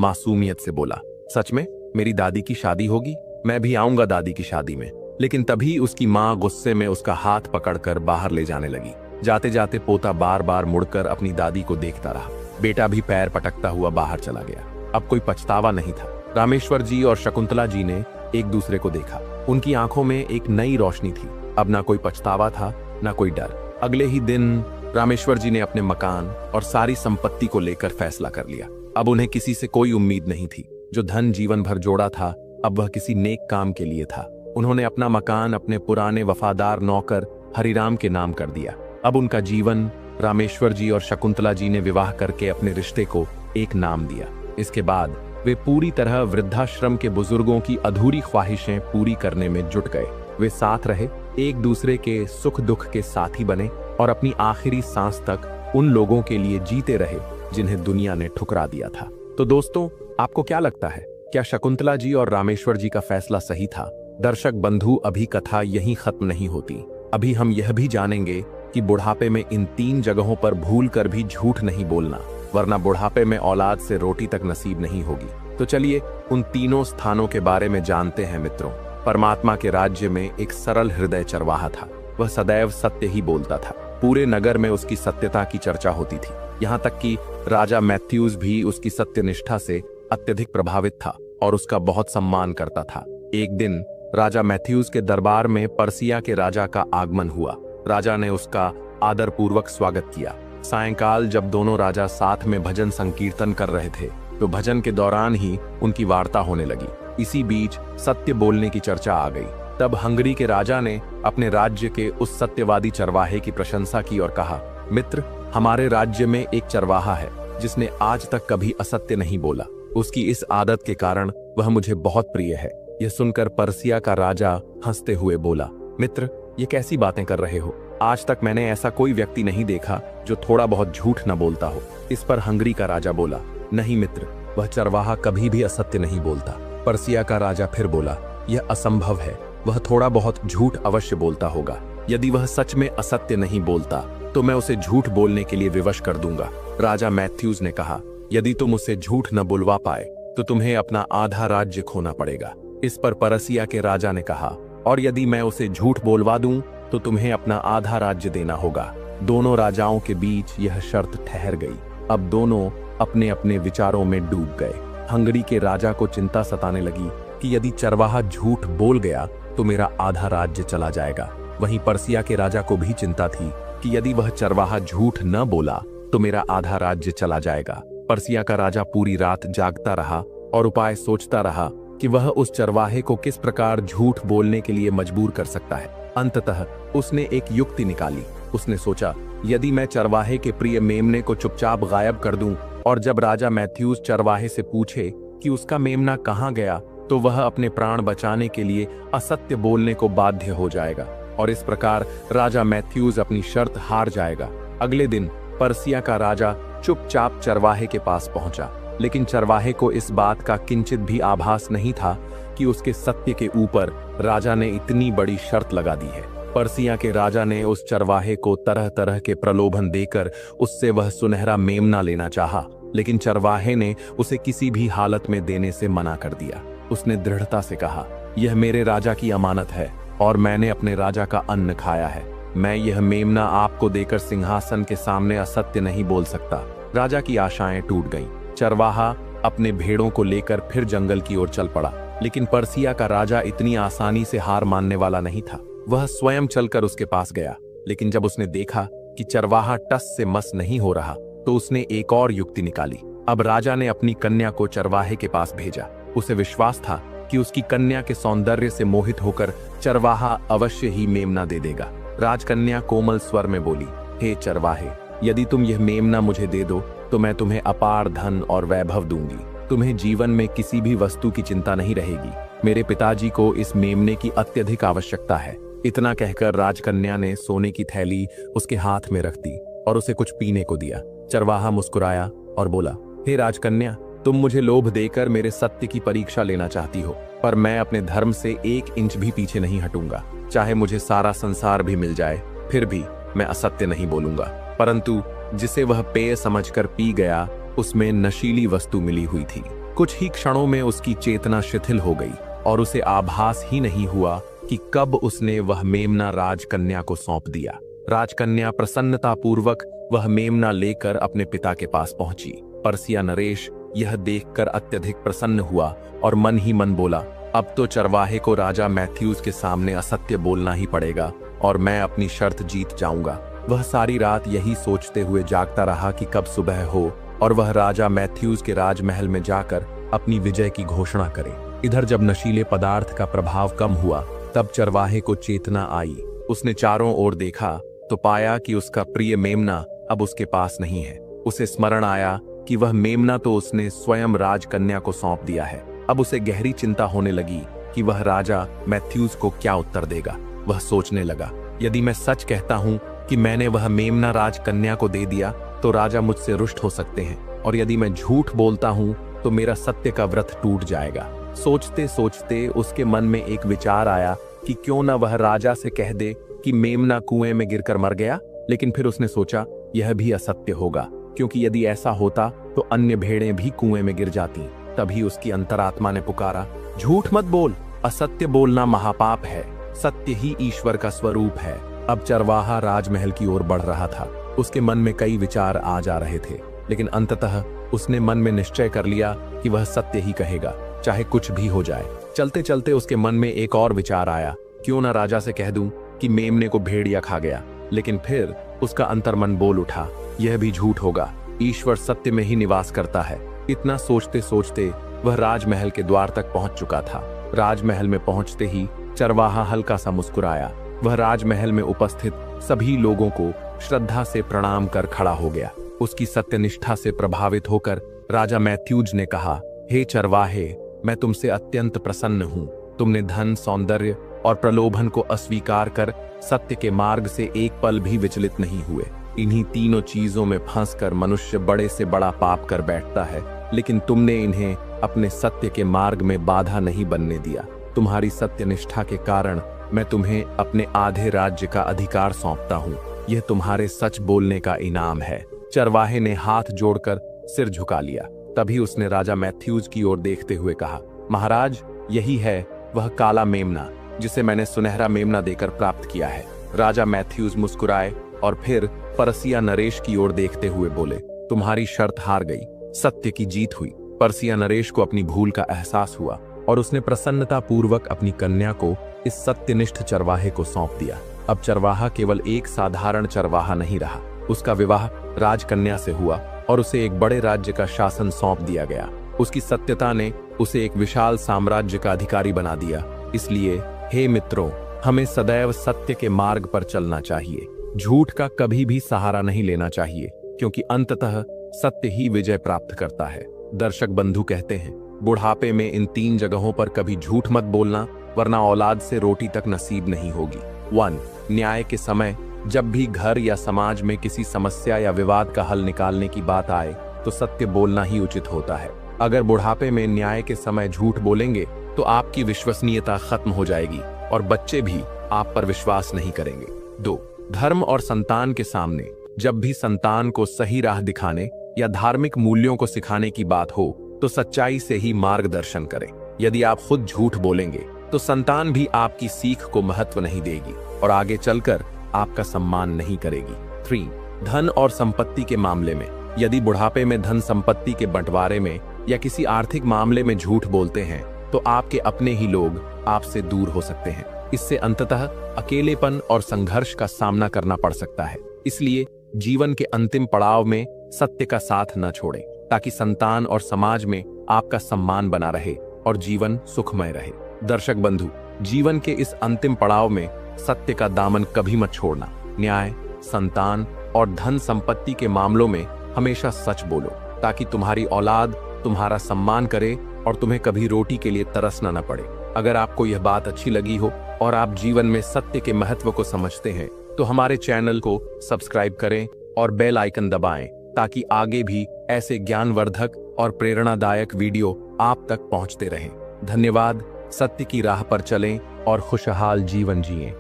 मासूमियत से बोला, सच में मेरी दादी की शादी होगी? मैं भी आऊंगा दादी की शादी में। लेकिन तभी उसकी माँ गुस्से में उसका हाथ पकड़कर बाहर ले जाने लगी। जाते जाते पोता बार बार मुड़कर अपनी दादी को देखता रहा। बेटा भी पैर पटकता हुआ बाहर चला गया। अब कोई पछतावा नहीं था। रामेश्वर जी और शकुंतला जी ने एक दूसरे को देखा। उनकी आंखों में एक नई रोशनी थी। अब ना कोई पछतावा था, ना कोई डर। अगले ही दिन रामेश्वर जी ने अपने मकान और सारी संपत्ति को लेकर फैसला कर लिया। अब उन्हें किसी से कोई उम्मीद नहीं थी। जो धन जीवन भर जोड़ा था, अब वह किसी नेक काम के लिए था। उन्होंने अपना मकान अपने पुराने वफादार नौकर हरिराम के नाम कर दिया। अब उनका जीवन, रामेश्वर जी और शकुंतला जी ने विवाह करके अपने रिश्ते को एक नाम दिया। इसके बाद वे पूरी तरह वृद्धाश्रम के बुजुर्गों की अधूरी ख्वाहिशें पूरी करने में जुट गए। वे साथ रहे, एक दूसरे के सुख दुख के साथी बने और अपनी आखिरी सांस तक उन लोगों के लिए जीते रहे जिन्हें दुनिया ने ठुकरा दिया था। तो दोस्तों, आपको क्या लगता है? क्या शकुंतला जी और रामेश्वर जी का फैसला सही था? दर्शक बंधु, अभी कथा यहीं खत्म नहीं होती। अभी हम यह भी जानेंगे कि बुढ़ापे में इन 3 जगहों पर भूल कर भी झूठ नहीं बोलना, वरना बुढ़ापे में औलाद से रोटी तक नसीब नहीं होगी। तो चलिए उन तीनों स्थानों के बारे में जानते हैं मित्रों। परमात्मा के राज्य में एक सरल हृदय चरवाहा था। वह सदैव सत्य ही बोलता था। पूरे नगर में उसकी सत्यता की चर्चा होती थी। यहाँ तक कि राजा मैथ्यूज भी उसकी सत्यनिष्ठा से अत्यधिक प्रभावित था और उसका बहुत सम्मान करता था। एक दिन राजा मैथ्यूज के दरबार में पर्सिया के राजा का आगमन हुआ। राजा ने उसका आदरपूर्वक स्वागत किया। सायंकाल जब दोनों राजा साथ में भजन संकीर्तन कर रहे थे तो भजन के दौरान ही उनकी वार्ता होने लगी। इसी बीच सत्य बोलने की चर्चा आ गई। तब हंगरी के राजा ने अपने राज्य के उस सत्यवादी चरवाहे की प्रशंसा की और कहा, मित्र, हमारे राज्य में एक चरवाहा है जिसने आज तक कभी असत्य नहीं बोला। उसकी इस आदत के कारण वह मुझे बहुत प्रिय है। यह सुनकर पर्सिया का राजा हंसते हुए बोला, मित्र, ये कैसी बातें कर रहे हो? आज तक मैंने ऐसा कोई व्यक्ति नहीं देखा जो थोड़ा बहुत झूठ न बोलता हो। इस पर हंगरी का राजा बोला, नहीं मित्र, वह चरवाहा कभी भी असत्य नहीं बोलता। पर्सिया का राजा फिर बोला, यह असंभव है, वह थोड़ा बहुत झूठ अवश्य बोलता होगा। यदि वह सच में असत्य नहीं बोलता तो मैं उसे झूठ बोलने के लिए विवश कर दूंगा। राजा मैथ्यूज ने कहा, यदि तुम उसे झूठ न बुलवा पाए तो तुम्हें अपना आधा राज्य खोना पड़ेगा। इस पर पर्सिया के राजा ने कहा, और यदि मैं उसे झूठ बोलवा दूं तो तुम्हें अपना आधा राज्य देना होगा। दोनों राजाओं के बीच यह शर्त ठहर गई। अब दोनों अपने अपने विचारों में डूब गए। हंगरी के राजा को चिंता सताने लगी कि यदि चरवाहा झूठ बोल गया तो मेरा आधा राज्य चला जाएगा। वहीं पर्सिया के राजा को भी चिंता थी कि यदि वह चरवाहा झूठ न बोला तो मेरा आधा राज्य चला जाएगा। पर्सिया का राजा पूरी रात जागता रहा और उपाय सोचता रहा कि वह उस चरवाहे को किस प्रकार झूठ बोलने के लिए मजबूर कर सकता है। अंततः उसने एक युक्ति निकाली। उसने सोचा, यदि मैं चरवाहे के प्रिय मेमने को चुपचाप गायब कर दूं और जब राजा मैथ्यूज चरवाहे से पूछे कि उसका मेमना कहाँ गया तो वह अपने प्राण बचाने के लिए असत्य बोलने को बाध्य हो जाएगा और इस प्रकार राजा मैथ्यूज अपनी शर्त हार जाएगा। अगले दिन पर्सिया का राजा चुपचाप चरवाहे के पास पहुंचा, लेकिन चरवाहे को इस बात का किंचित भी आभास नहीं था कि उसके सत्य के ऊपर राजा ने इतनी बड़ी शर्त लगा दी है। पर्सिया के राजा ने उस चरवाहे को तरह तरह के प्रलोभन देकर उससे वह सुनहरा मेमना लेना चाहा, लेकिन चरवाहे ने उसे किसी भी हालत में देने से मना कर दिया। उसने दृढ़ता से कहा, यह मेरे राजा की अमानत है और मैंने अपने राजा का अन्न खाया है। मैं यह मेमना आपको देकर सिंहासन के सामने असत्य नहीं बोल सकता। राजा की आशाएं टूट गईं। चरवाहा अपने भेड़ों को लेकर फिर जंगल की ओर चल पड़ा, लेकिन पर्सिया का राजा इतनी आसानी से हार मानने वाला नहीं था। वह स्वयं चलकर उसके पास गया, लेकिन जब उसने देखा कि चरवाहा टस से मस नहीं हो रहा तो उसने एक और युक्ति निकाली। अब राजा ने अपनी कन्या को चरवाहे के पास भेजा। उसे विश्वास था कि उसकी कन्या के सौंदर्य से मोहित होकर चरवाहा अवश्य ही मेमना दे देगा। राजकन्या कोमल स्वर में बोली, हे चरवाहे, यदि तुम यह मेमना मुझे दे दो तो मैं तुम्हें अपार धन और वैभव दूंगी। तुम्हें जीवन में किसी भी वस्तु की चिंता नहीं रहेगी। मेरे पिताजी को इस मेमने की अत्यधिक आवश्यकता है। इतना कहकर राजकन्या ने सोने की थैली उसके हाथ में रख दी और उसे कुछ पीने को दिया। चरवाहा मुस्कुराया और बोला, हे राजकन्या, तुम मुझे लोभ देकर मेरे सत्य की परीक्षा लेना चाहती हो, पर मैं अपने धर्म से 1 इंच भी पीछे नहीं हटूंगा। चाहे मुझे सारा संसार भी मिल जाए, फिर भी मैं असत्य नहीं बोलूंगा। परंतु जिसे वह पेय समझकर पी गया, उसमें नशीली वस्तु मिली हुई थी। कुछ ही क्षणों में उसकी चेतना शिथिल हो गई और उसे आभास ही नहीं हुआ कि कब उसने वह मेमना राजकन्या को सौंप दिया। राजकन्या प्रसन्नतापूर्वक वह मेमना लेकर अपने पिता के पास पहुंची। पर्सिया नरेश यह देखकर अत्यधिक प्रसन्न हुआ और मन ही मन बोला, अब तो चरवाहे को राजा मैथ्यूज के सामने असत्य बोलना ही पड़ेगा और मैं अपनी शर्त जीत जाऊंगा। वह सारी रात यही सोचते हुए जागता रहा कि कब सुबह हो और वह राजा मैथ्यूज के राजमहल में जाकर अपनी विजय की घोषणा करे। इधर जब नशीले पदार्थ का प्रभाव कम हुआ तब चरवाहे को चेतना आई। उसने चारों ओर देखा तो पाया कि उसका प्रिय मेमना अब उसके पास नहीं है। उसे स्मरण आया कि वह मेमना तो उसने स्वयं राजकन्या को सौंप दिया है। अब उसे गहरी चिंता होने लगी कि वह राजा मैथ्यूज को क्या उत्तर देगा। वह सोचने लगा, यदि मैं सच कहता हूं कि मैंने वह मेमना राजकन्या को दे दिया तो राजा मुझसे रुष्ट हो सकते हैं, और यदि मैं झूठ बोलता हूं तो मेरा सत्य का व्रत टूट जाएगा। सोचते सोचते उसके मन में एक विचार आया कि क्यों न वह राजा से कह दे कि मेमना कुएं में गिरकर मर गया। लेकिन फिर उसने सोचा, यह भी असत्य होगा, क्योंकि यदि ऐसा होता तो अन्य भेड़ें भी कुएं में गिर जाती। तभी उसकी अंतरात्मा ने पुकारा, झूठ मत बोल, असत्य बोलना महापाप है, सत्य ही ईश्वर का स्वरूप है। अब चरवाहा राजमहल की ओर बढ़ रहा था। उसके मन में कई विचार आ जा रहे थे, लेकिन अंततः उसने मन में निश्चय कर लिया कि वह सत्य ही कहेगा, चाहे कुछ भी हो जाए। चलते चलते उसके मन में एक और विचार आया, क्यों ना राजा से कह दूं कि मेमने को भेड़िया खा गया। लेकिन फिर उसका अंतर्मन बोल उठा, यह भी झूठ होगा, ईश्वर सत्य में ही निवास करता है। इतना सोचते सोचते वह राजमहल के द्वार तक पहुंच चुका था। राजमहल में पहुंचते ही चरवाहा हल्का सा मुस्कुराया। वह राजमहल में उपस्थित सभी लोगों को श्रद्धा से प्रणाम कर खड़ा हो गया। उसकी सत्यनिष्ठा से प्रभावित होकर राजा मैथ्यूज ने कहा, हे चरवाहे, मैं तुमसे अत्यंत प्रसन्न हूं। तुमने धन, सौंदर्य और प्रलोभन को अस्वीकार कर सत्य के मार्ग से एक पल भी विचलित नहीं हुए। इन्हीं तीनों चीजों में फंसकर मनुष्य बड़े से बड़ा पाप कर बैठता है, लेकिन तुमने इन्हें अपने सत्य के मार्ग में बाधा नहीं बनने दिया। तुम्हारी सत्यनिष्ठा के कारण मैं तुम्हें अपने आधे राज्य का अधिकार सौंपता हूँ। यह तुम्हारे सच बोलने का इनाम है। चरवाहे ने हाथ जोड़कर सिर झुका लिया। तभी उसने राजा मैथ्यूज की ओर देखते हुए कहा, महाराज, यही है वह काला मेमना जिसे मैंने सुनहरा मेमना देकर प्राप्त किया है। राजा मैथ्यूज मुस्कुराए और फिर परसिया नरेश की ओर देखते हुए बोले, तुम्हारी शर्त हार गई, सत्य की जीत हुई। परसिया नरेश को अपनी भूल का एहसास हुआ और उसने प्रसन्नता पूर्वक अपनी कन्या को इस सत्यनिष्ठ चरवाहे को सौंप दिया। अब चरवाहा केवल एक साधारण चरवाहा नहीं रहा। उसका विवाह राजकन्या से हुआ और उसे एक बड़े राज्य का शासन सौंप दिया गया। उसकी सत्यता ने उसे एक विशाल साम्राज्य का अधिकारी बना दिया। इसलिए हे मित्रों, हमें सदैव सत्य के मार्ग पर चलना चाहिए। झूठ का कभी भी सहारा नहीं लेना चाहिए, क्योंकि अंततः सत्य ही विजय प्राप्त करता है। दर्शक बंधु कहते हैं, बुढ़ापे में इन 3 जगहों पर कभी झूठ मत बोलना, वरना औलाद से रोटी तक नसीब नहीं होगी। 1. न्याय के समय जब भी घर या समाज में किसी समस्या या विवाद का हल निकालने की बात आए तो सत्य बोलना ही उचित होता है। अगर बुढ़ापे में न्याय के समय झूठ बोलेंगे तो आपकी विश्वसनीयता खत्म हो जाएगी और बच्चे भी आप पर विश्वास नहीं करेंगे। 2. धर्म और संतान के सामने जब भी संतान को सही राह दिखाने या धार्मिक मूल्यों को सिखाने की बात हो तो सच्चाई से ही मार्गदर्शन करें। यदि आप खुद झूठ बोलेंगे तो संतान भी आपकी सीख को महत्व नहीं देगी और आगे चलकर आपका सम्मान नहीं करेगी। 3. धन और संपत्ति के मामले में यदि बुढ़ापे में धन संपत्ति के बंटवारे में या किसी आर्थिक मामले में झूठ बोलते हैं तो आपके अपने ही लोग आपसे दूर हो सकते हैं। इससे अंततः अकेलेपन और संघर्ष का सामना करना पड़ सकता है। इसलिए जीवन के अंतिम पड़ाव में सत्य का साथ न छोड़ें, ताकि संतान और समाज में आपका सम्मान बना रहे और जीवन सुखमय रहे। दर्शक बंधु, जीवन के इस अंतिम पड़ाव में सत्य का दामन कभी मत छोड़ना। न्याय, संतान और धन संपत्ति के मामलों में हमेशा सच बोलो, ताकि तुम्हारी औलाद तुम्हारा सम्मान करे और तुम्हें कभी रोटी के लिए तरसना न पड़े। अगर आपको यह बात अच्छी लगी हो और आप जीवन में सत्य के महत्व को समझते हैं तो हमारे चैनल को सब्सक्राइब करें और बेल आइकन दबाएं, ताकि आगे भी ऐसे ज्ञानवर्धक और प्रेरणादायक वीडियो आप तक पहुंचते रहें। धन्यवाद। सत्य की राह पर चलें और खुशहाल जीवन जिएं।